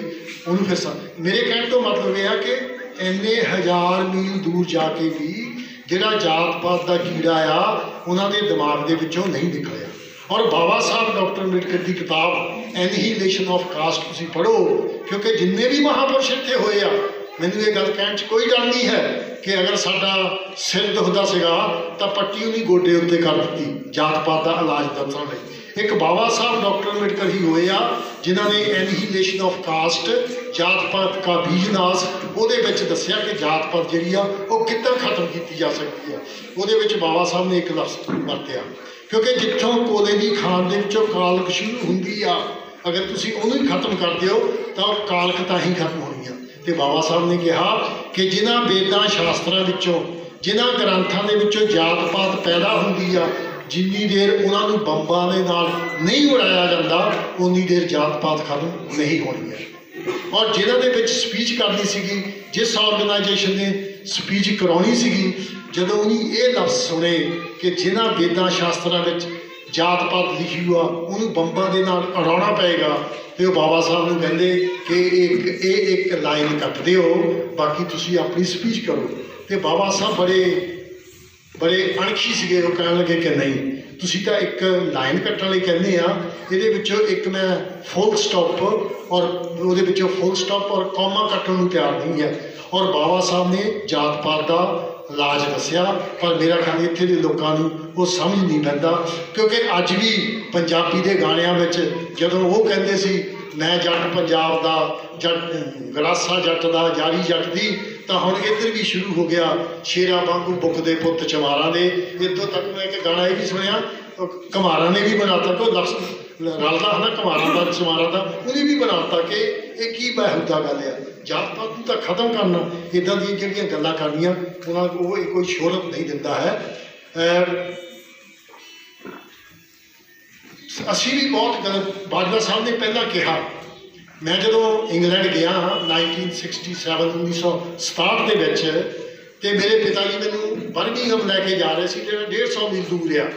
ਉਹਨੂੰ ਫਿਰ ਮੇਰੇ ਕਹਿਣ ਤੋਂ ਮਤਲਬ ਇਹ ਆ ਕਿ ਇੰਨੇ 1000 ਮੀਲ ਦੂਰ ਜਾ ਕੇ ਵੀ ਜਿਹੜਾ ਜਾਤ ਪਾਤ ਦਾ ਕੀੜਾ ਆ ਉਹਨਾਂ ਦੇ ਦਿਮਾਗ ਦੇ ਵਿੱਚੋਂ ਨਹੀਂ ਨਿਕਲਿਆ। ਔਰ ਬਾਬਾ ਸਾਹਿਬ ਡਾਕਟਰ ਅੰਬੇਡਕਰ ਦੀ ਕਿਤਾਬ ਐਨੀਹੀਲੇਸ਼ਨ ਆਫ ਕਾਸਟ ਤੁਸੀਂ ਪੜ੍ਹੋ, ਕਿਉਂਕਿ ਜਿੰਨੇ ਵੀ ਮਹਾਂਪੁਰਸ਼ ਇੱਥੇ ਹੋਏ ਆ, ਮੈਨੂੰ ਇਹ ਗੱਲ ਕਹਿਣ 'ਚ ਕੋਈ ਡਰ ਨਹੀਂ ਹੈ ਕਿ ਅਗਰ ਸਾਡਾ ਸਿਰ ਦੁਖਦਾ ਸੀਗਾ ਤਾਂ ਪੱਟੀ ਉਹਨੀ ਗੋਡੇ ਉੱਤੇ ਕਰ ਦਿੱਤੀ ਜਾਤ ਪਾਤ ਦਾ ਇਲਾਜ ਦੱਸਣ ਲਈ। ਇੱਕ ਬਾਬਾ ਸਾਹਿਬ ਡਾਕਟਰ ਅੰਬੇਡਕਰ ਹੀ ਹੋਏ ਆ ਜਿਨ੍ਹਾਂ ਨੇ ਐਨੀਹੀਲੇਸ਼ਨ ਆਫ ਕਾਸਟ ਜਾਤ ਪਾਤ ਕਾ ਬੀਜਨਾਸ ਉਹਦੇ ਵਿੱਚ ਦੱਸਿਆ ਕਿ ਜਾਤ ਪਾਤ ਜਿਹੜੀ ਆ ਉਹ ਕਿੱਦਾਂ ਖਤਮ ਕੀਤੀ ਜਾ ਸਕਦੀ ਆ। ਉਹਦੇ ਵਿੱਚ ਬਾਬਾ ਸਾਹਿਬ ਨੇ ਇੱਕ ਲਫ਼ਜ਼ ਵਰਤਿਆ, ਕਿਉਂਕਿ ਜਿੱਥੋਂ ਕੋਲੇ ਦੀ ਖਾਨ ਦੇ ਵਿੱਚੋਂ ਕਾਲਕ ਸ਼ੁਰੂ ਹੁੰਦੀ ਆ, ਅਗਰ ਤੁਸੀਂ ਉਹਨੂੰ ਹੀ ਖਤਮ ਕਰ ਦਿਓ ਤਾਂ ਉਹ ਕਾਲਕ ਤਾਂ ਹੀ ਖਤਮ ਹੋਣੀ ਆ। ਤੇ ਬਾਬਾ ਸਾਹਿਬ ਨੇ ਕਿਹਾ ਕਿ ਜਿਨ੍ਹਾਂ ਵੇਦਾਂ ਸ਼ਾਸਤਰਾਂ ਵਿੱਚੋਂ, ਜਿਨ੍ਹਾਂ ਗ੍ਰੰਥਾਂ ਦੇ ਵਿੱਚੋਂ ਜਾਤ ਪਾਤ ਪੈਦਾ ਹੁੰਦੀ ਆ, ਜਿੰਨੀ ਦੇਰ ਉਹਨਾਂ ਨੂੰ ਬੰਬਾਂ ਦੇ ਨਾਲ ਨਹੀਂ ਉਡਾਇਆ ਜਾਂਦਾ ਉਨੀ ਦੇਰ ਜਾਤ ਪਾਤ ਖਤਮ ਨਹੀਂ ਹੋਣੀ ਹੈ। ਔਰ ਜਿਨ੍ਹਾਂ ਦੇ ਵਿੱਚ ਸਪੀਚ ਕਰਨੀ ਸੀਗੀ, ਜਿਸ ਆਰਗੇਨਾਈਜੇਸ਼ਨ ਨੇ ਸਪੀਚ ਕਰਾਉਣੀ ਸੀਗੀ, ਜਦੋਂ ਉਹਨੇ ਇਹ ਲਫ਼ਜ਼ ਸੁਣੇ ਕਿ ਜਿਨ੍ਹਾਂ ਵੇਦਾਂ ਸ਼ਾਸਤਰਾਂ ਵਿੱਚ ਜਾਤ ਪਾਤ ਲਿਖੀ ਹੋਆ ਉਹਨੂੰ ਬੰਬਾਂ ਦੇ ਨਾਲ ਉਡਾਉਣਾ ਪਏਗਾ, ਤੇ ਉਹ ਬਾਬਾ ਸਾਹਿਬ ਨੂੰ ਕਹਿੰਦੇ ਕਿ ਇੱਕ ਲਾਈਨ ਕੱਟ ਦਿਓ, ਬਾਕੀ ਤੁਸੀਂ ਆਪਣੀ ਸਪੀਚ ਕਰੋ। ਤੇ ਬਾਬਾ ਸਾਹਿਬ ਬੜੇ ਅਣਖੀ ਸੀਗੇ। ਉਹ ਕਹਿਣ ਲੱਗੇ ਕਿ ਨਹੀਂ, ਤੁਸੀਂ ਤਾਂ ਇੱਕ ਲਾਈਨ ਕੱਟਣ ਲਈ ਕਹਿੰਦੇ ਆ, ਇਹਦੇ ਵਿੱਚੋਂ ਇੱਕ ਮੈਂ ਫੁੱਲ ਸਟਾਪ ਔਰ ਉਹਦੇ ਵਿੱਚੋਂ ਫੁੱਲ ਸਟਾਪ ਔਰ ਕੌਮਾ ਕੱਟਣ ਨੂੰ ਤਿਆਰ ਨਹੀਂ ਹੈ। ਔਰ ਬਾਬਾ ਸਾਹਿਬ ਨੇ ਜਾਤ ਪਾਤ ਦਾ ਇਲਾਜ ਦੱਸਿਆ, ਪਰ ਮੇਰਾ ਖਿਆਲ ਇੱਥੇ ਦੇ ਲੋਕਾਂ ਨੂੰ ਉਹ ਸਮਝ ਨਹੀਂ ਪੈਂਦਾ, ਕਿਉਂਕਿ ਅੱਜ ਵੀ ਪੰਜਾਬੀ ਦੇ ਗਾਣਿਆਂ ਵਿੱਚ ਜਦੋਂ ਉਹ ਕਹਿੰਦੇ ਸੀ ਮੈਂ ਜੱਟ ਪੰਜਾਬ ਦਾ, ਜੱਟ ਗਰਾਸਾ ਜੱਟ ਦਾ, ਯਾਰੀ ਜੱਟ ਦੀ, ਤਾਂ ਹੁਣ ਇੱਧਰ ਵੀ ਸ਼ੁਰੂ ਹੋ ਗਿਆ ਸ਼ੇਰਾਂ ਵਾਂਗੂ ਬੁੱਕਦੇ ਪੁੱਤ ਚਮਾਰਾਂ ਦੇ। ਇੱਥੋਂ ਤੱਕ ਮੈਂ ਇੱਕ ਗਾਣਾ ਇਹ ਵੀ ਸੁਣਿਆ, ਘਮਾਰਾਂ ਨੇ ਵੀ ਬਣਾਤਾ, ਕੋਈ ਲਫ਼ਜ਼ ਰਲਦਾ ਹੈ ਨਾ ਘਮਾਰਾਂ ਦਾ ਚਮਾਰਾਂ ਦਾ, ਉਹਨੇ ਵੀ ਬਣਾਤਾ ਕਿ ਇਹ ਕੀ ਬੇਹੁਦਾ ਗੱਲ ਆ, ਜਾਤ ਪਾਤ ਨੂੰ ਤਾਂ ਖਤਮ ਕਰਨਾ। ਇੱਦਾਂ ਦੀਆਂ ਜਿਹੜੀਆਂ ਗੱਲਾਂ ਕਰਨੀਆਂ ਉਹਨਾਂ ਉਹ ਕੋਈ ਸ਼ੋਹਰਤ ਨਹੀਂ ਦਿੰਦਾ ਹੈ। ਅਸੀਂ ਵੀ ਬਹੁਤ ਗਲਤ, ਬਾਜਵਾ ਸਾਹਿਬ ਨੇ ਪਹਿਲਾਂ ਕਿਹਾ, ਮੈਂ ਜਦੋਂ ਇੰਗਲੈਂਡ ਗਿਆ ਹਾਂ 1967 ਦੇ ਵਿੱਚ, ਅਤੇ ਮੇਰੇ ਪਿਤਾ ਜੀ ਮੈਨੂੰ ਬਰਮਿੰਘਮ ਲੈ ਕੇ ਜਾ ਰਹੇ ਸੀ, ਜਿਹੜਾ 150 ਮੀਲ ਦੂਰ ਆ।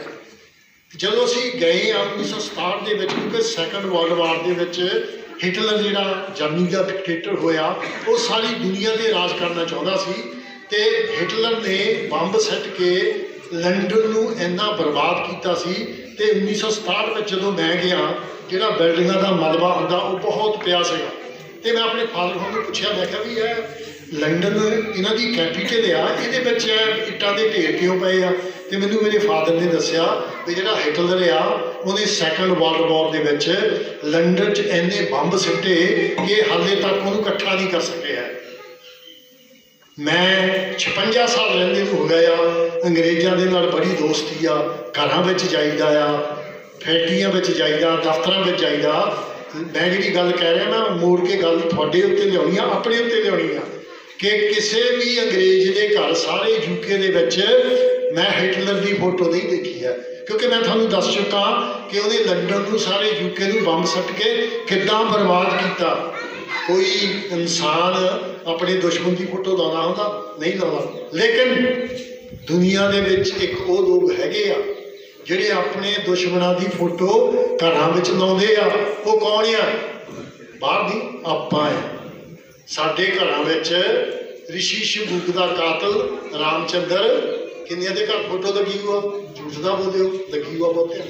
ਜਦੋਂ ਅਸੀਂ ਗਏ ਹਾਂ 1967 ਦੇ ਵਿੱਚ, ਕਿਉਂਕਿ ਸੈਕੰਡ ਵਰਲਡ ਵਾਰ ਦੇ ਵਿੱਚ ਹਿਟਲਰ ਜਿਹੜਾ ਜਰਮਨੀ ਦਾ ਡਿਕਟੇਟਰ ਹੋਇਆ, ਉਹ ਸਾਰੀ ਦੁਨੀਆ 'ਤੇ ਰਾਜ ਕਰਨਾ ਚਾਹੁੰਦਾ ਸੀ, ਅਤੇ ਹਿਟਲਰ ਨੇ ਬੰਬ ਸੱਟ ਕੇ ਲੰਡਨ ਨੂੰ ਇੰਨਾ ਬਰਬਾਦ ਕੀਤਾ ਸੀ। ਅਤੇ 1967 ਵਿੱਚ ਜਦੋਂ ਮੈਂ ਗਿਆ, ਜਿਹੜਾ ਬਿਲਡਿੰਗਾਂ ਦਾ ਮਲਬਾ ਹੁੰਦਾ ਉਹ ਬਹੁਤ ਪਿਆ ਸੀਗਾ। ਅਤੇ ਮੈਂ ਆਪਣੇ ਫਾਦਰ ਸਾਹਿਬ ਨੂੰ ਪੁੱਛਿਆ, ਮੈਂ ਕਿਹਾ ਵੀ ਇਹ ਲੰਡਨ ਇਹਨਾਂ ਦੀ ਕੈਪੀਟਲ ਆ, ਇਹਦੇ ਵਿੱਚ ਇੱਟਾਂ ਦੇ ਢੇਰ ਕਿਉਂ ਪਏ ਆ? ਅਤੇ ਮੈਨੂੰ ਮੇਰੇ ਫਾਦਰ ਨੇ ਦੱਸਿਆ ਵੀ ਜਿਹੜਾ ਹਿਟਲਰ ਆ ਉਹਨੇ ਸੈਕੰਡ ਵਰਲਡ ਵਾਰ ਦੇ ਵਿੱਚ ਲੰਡਨ 'ਚ ਇੰਨੇ ਬੰਬ ਸਿੱਟੇ ਕਿ ਹਾਲੇ ਤੱਕ ਉਹਨੂੰ ਇਕੱਠਾ ਨਹੀਂ ਕਰ ਸਕੇ ਹੈ। ਮੈਂ 56 ਸਾਲ ਰਹਿੰਦੇ ਨੂੰ ਹੋ ਗਏ ਆ, ਅੰਗਰੇਜ਼ਾਂ ਦੇ ਨਾਲ ਬੜੀ ਦੋਸਤੀ ਆ, ਘਰਾਂ ਵਿੱਚ ਜਾਈਦਾ ਆ, ਫੈਕਟਰੀਆਂ ਵਿੱਚ ਜਾਈਦਾ, ਦਫ਼ਤਰਾਂ ਵਿੱਚ ਜਾਈਦਾ। ਮੈਂ ਜਿਹੜੀ ਗੱਲ ਕਹਿ ਰਿਹਾ ਮੈਂ ਮੋੜ ਕੇ ਗੱਲ ਤੁਹਾਡੇ ਉੱਤੇ ਲਿਆਉਣੀ ਆ, ਆਪਣੇ ਉੱਤੇ ਲਿਆਉਣੀ ਆ, ਕਿ ਕਿਸੇ ਵੀ ਅੰਗਰੇਜ਼ ਦੇ ਘਰ ਸਾਰੇ ਯੂਕੇ ਦੇ ਵਿੱਚ ਮੈਂ ਹਿਟਲਰ ਦੀ ਫੋਟੋ ਨਹੀਂ ਦੇਖੀ ਹੈ, ਕਿਉਂਕਿ ਮੈਂ ਤੁਹਾਨੂੰ ਦੱਸ ਚੁੱਕਾ ਕਿ ਉਹਨੇ ਲੰਡਨ ਨੂੰ, ਸਾਰੇ ਯੂਕੇ ਨੂੰ ਬੰਬ ਸੱਟ ਕੇ ਕਿੱਦਾਂ ਬਰਬਾਦ ਕੀਤਾ। ਕੋਈ ਇਨਸਾਨ ਆਪਣੇ ਦੁਸ਼ਮਣ ਦੀ ਫੋਟੋ ਲਾਉਣਾ ਹੁੰਦਾ? ਨਹੀਂ ਲਾਉਂਦਾ। ਲੇਕਿਨ ਦੁਨੀਆ ਦੇ ਵਿੱਚ ਇੱਕ ਉਹ ਲੋਕ ਹੈਗੇ ਆ ਜਿਹੜੇ ਆਪਣੇ ਦੁਸ਼ਮਣਾਂ ਦੀ ਫੋਟੋ ਘਰਾਂ ਵਿੱਚ ਲਾਉਂਦੇ ਆ। ਉਹ ਕੌਣ ਆ? ਬਾਹਰ ਦੀ ਆਪਾਂ ਹੈ। ਸਾਡੇ ਘਰਾਂ ਵਿੱਚ ਰਿਸ਼ੀ ਸ਼ੰਭੂਕ ਦਾ ਕਾਤਲ ਰਾਮਚੰਦਰ, ਕਿੰਨਿਆਂ ਦੇ ਘਰ ਫੋਟੋ ਲੱਗੀ ਹੋਆ? ਝੂਠ ਨਾ ਬੋਲਿਓ, ਲੱਗੀ ਹੋਆ ਬਹੁਤਿਆਂ।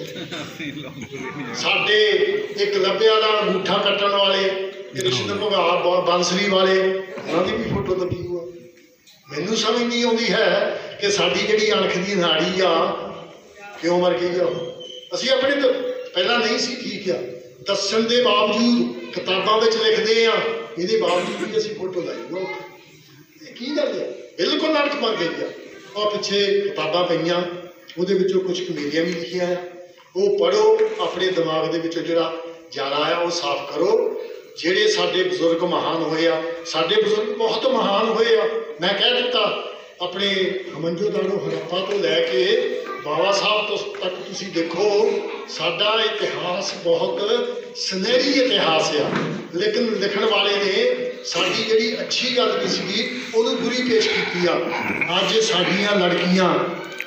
ਸਾਡੇ ਇੱਕ ਲੱਭਿਆ ਦਾ ਅੰਗੂਠਾ ਕੱਟਣ ਵਾਲੇ ਕ੍ਰਿਸ਼ਨ ਭਗਵਾਨ ਬੰਸਰੀ ਵਾਲੇ, ਉਹਨਾਂ ਦੀ ਵੀ ਫੋਟੋ ਲੱਗੀ ਹੋਆ। ਮੈਨੂੰ ਸਮਝ ਨਹੀਂ ਆਉਂਦੀ ਹੈ ਕਿ ਸਾਡੀ ਜਿਹੜੀ ਅਣਖ ਦੀ ਨਾੜੀ ਆ ਕਿਉਂ ਮਰ ਗਈ ਆ। ਅਸੀਂ ਆਪਣੇ ਤੋਂ ਪਹਿਲਾਂ ਨਹੀਂ ਸੀ ਠੀਕ ਆ, ਦੱਸਣ ਦੇ ਬਾਵਜੂਦ ਕਿਤਾਬਾਂ ਵਿੱਚ ਲਿਖਦੇ ਆ, ਇਹਦੇ ਬਾਵਜੂਦ ਵੀ ਅਸੀਂ ਫੋਟੋ ਲਾਈ ਹੋਆ। ਇਹ ਕੀ ਗੱਲ ਆ? ਬਿਲਕੁਲ ਅਣਖ ਮਰ ਗਈ ਆ। ਉਹ ਪਿੱਛੇ ਕਿਤਾਬਾਂ ਪਈਆਂ, ਉਹਦੇ ਵਿੱਚੋਂ ਕੁਝ ਮੇਰੀਆਂ ਵੀ ਲਿਖੀਆਂ ਆ, ਉਹ ਪੜ੍ਹੋ, ਆਪਣੇ ਦਿਮਾਗ ਦੇ ਵਿੱਚੋਂ ਜਿਹੜਾ ਜਾਲਾ ਆ ਉਹ ਸਾਫ਼ ਕਰੋ। ਜਿਹੜੇ ਸਾਡੇ ਬਜ਼ੁਰਗ ਮਹਾਨ ਹੋਏ ਆ, ਸਾਡੇ ਬਜ਼ੁਰਗ ਬਹੁਤ ਮਹਾਨ ਹੋਏ ਆ। ਮੈਂ ਕਹਿ ਦਿੱਤਾ ਆਪਣੇ ਹਮੰਜੋਦਾੜੋ ਹੜੱਪਾ ਤੋਂ ਲੈ ਕੇ ਬਾਬਾ ਸਾਹਿਬ ਤੋਂ ਤੱਕ ਤੁਸੀਂ ਦੇਖੋ, ਸਾਡਾ ਇਤਿਹਾਸ ਬਹੁਤ ਸੁਨਹਿਰੀ ਇਤਿਹਾਸ ਆ। ਲੇਕਿਨ ਲਿਖਣ ਵਾਲੇ ਨੇ ਸਾਡੀ ਜਿਹੜੀ ਅੱਛੀ ਗੱਲ ਵੀ ਸੀਗੀ ਉਹਨੂੰ ਬੁਰੀ ਪੇਸ਼ ਕੀਤੀ ਆ। ਅੱਜ ਸਾਡੀਆਂ ਲੜਕੀਆਂ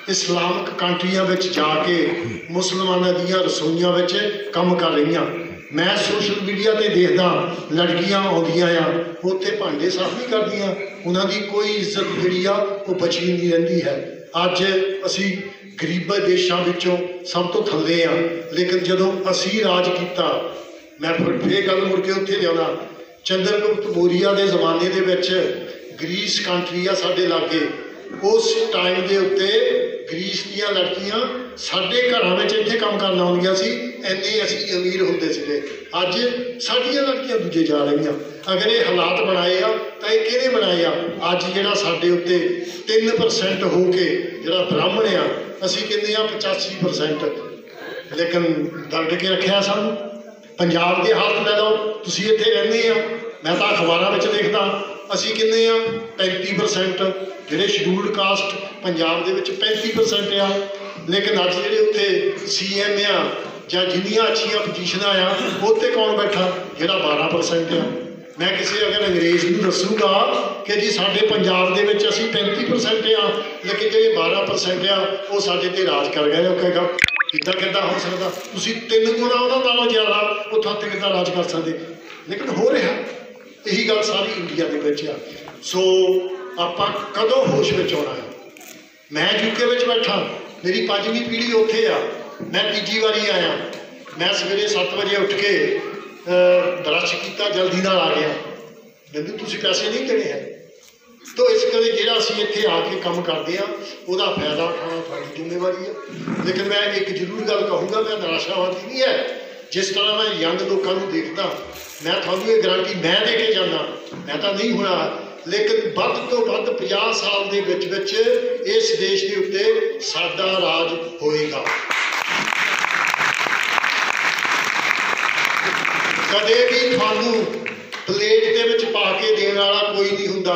ਇਸਲਾਮਿਕ ਕੰਟਰੀਆਂ ਵਿੱਚ ਜਾ ਕੇ ਮੁਸਲਮਾਨਾਂ ਦੀਆਂ ਰਸੋਈਆਂ ਵਿੱਚ ਕੰਮ ਕਰ ਰਹੀਆਂ। ਮੈਂ ਸੋਸ਼ਲ ਮੀਡੀਆ 'ਤੇ ਦੇਖਦਾ ਲੜਕੀਆਂ ਆਉਂਦੀਆਂ ਆ, ਉੱਥੇ ਭਾਂਡੇ ਸਾਫ਼ ਨਹੀਂ ਕਰਦੀਆਂ, ਉਹਨਾਂ ਦੀ ਕੋਈ ਇੱਜ਼ਤ ਜਿਹੜੀ ਆ ਉਹ ਬਚੀ ਨਹੀਂ ਰਹਿੰਦੀ ਹੈ। अज असी गरीब देशों विचों सब तो थल्ले हाँ, लेकिन जदों असी राज किया, मैं फिर गल मुड़ के उत्थे लिया, चंद्रगुप्त मौर्य के जमाने के विच ग्रीस कंट्री आ साडे लागे, उस टाइम के उत्ते ग्रीस दियां लड़कियां साडे घरां विच इत्थे काम करन आउंदियां सी, इन्ने असीं अमीर हुंदे सीगे। अज साडियां लड़कियां दूजे जा रहीआं। अगर ये हालात बनाए आ तो ये किहने बनाए आ? अज जिहड़ा साडे उत्ते 3% हो के जिहड़ा ब्राह्मण आ, असीं किन्ने आ 85%, लेकिन दंड के रखिया सानूं। पंजाब की हालत लै लो, तुसीं इत्थे रहिंदे आ, मैं तां अखबारां विच देखदा, असीं किन्ने आ 35%, जिहड़े शेड्यूल्ड कास्ट पंजाब दे विच 35% आ, लेकिन अज जिहड़े उत्थे CM आ जां जिन्नियां अच्छियां पोजीशनां आ, उत्ते कौन बैठा जिहड़ा 12% आ। मैं किसी अगर अंग्रेज़ नूं दसूंगा कि जी साडे पंजाब दे विच असीं 35% आ, लेकिन जिहड़े 12% आ वो साडे ते राज कर गए, वो कहेगा इदां किदां हो सकदा, तुसीं 3 गुणा उहनां नालों ज़्यादा उत्थों ते किदां राज कर सकदे, लेकिन हो रहा। यही गल सारी इंडिया के विच आ। सो आपां कदों होश विच आउणा है? मैं यूके विच बैठा, मेरी 5वीं पीढ़ी उत्थे आ, मैं तीजी वारी आया, मैं सवेरे 7 बजे उठ के ब्रश किया, जल्दी नाल आ गया, मैनूं तुसीं पैसे नहीं देने हैं। तो इस करके जिहड़ा असीं इत्थे आके काम करते हैं उहदा फायदा उठाना तुहाडी जिम्मेवारी है। लेकिन मैं एक जरूर गल कहूँगा, मैं निराशावादी नहीं है। जिस तरह मैं यंग लोगों को देखता, मैं तुहानूं ये गारंटी मैं दे के जाना, मैं तो नहीं होना, लेकिन वध तो वध 50 साल के विच विच इस देश के उत्ते साडा राज होएगा। कदे भी थानू प्लेट के विच पा के देने वाला कोई नहीं हुंदा,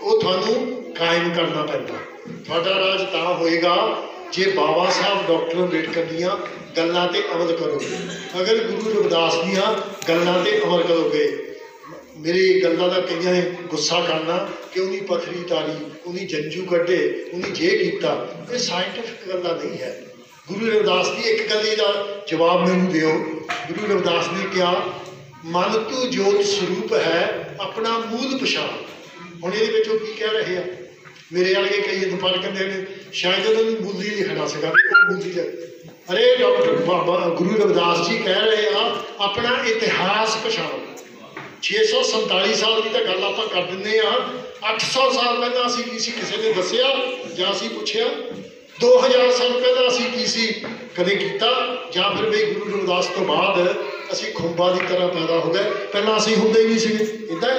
वो थानू कायम करना पैंदा। तुहाडा राज तां होएगा जे बाबा साहब डॉक्टर अंबेडकर दियां गल्लां ते अमल करोगे, अगर गुरु रविदास दियां गल्लां ते अमल करोगे। मेरी गल्लां दा कईयां ने गुस्सा करना कि उन्हीं पत्थरी तारी, उन्हीं जंजू कड्ढे, उन्हीं जे कीता, ये साइंटिफिक गल्लां नहीं है। गुरु रविदास की एक गल का जवाब मैनूं दिओ। गुरु रविदास ने कहा, मन तू जोत स्वरूप है, अपना मूल पछाण। हुण इहदे विच की कह रहे हैं? मेरे वाले कई पढ़ कहते हैं शायद उन्होंने मूली लिखना सीगा, मूली अरे डॉक्टर बाबा गुरु रविदास जी कह रहे हैं अपना इतिहास पछाणो। 647 साल की तो गल आप कर दिंदे आ, 800 साल पहले असीं की सी किसी ने दसिया जां असीं पुछिया? 2000 साल पहले असीं की सी कदे कीता? जां फिर भी गुरु रविदास तो बाद असीं खुंबा की तरह पैदा हो गए, पहला असीं हुंदे ही नहीं सीगे? इदां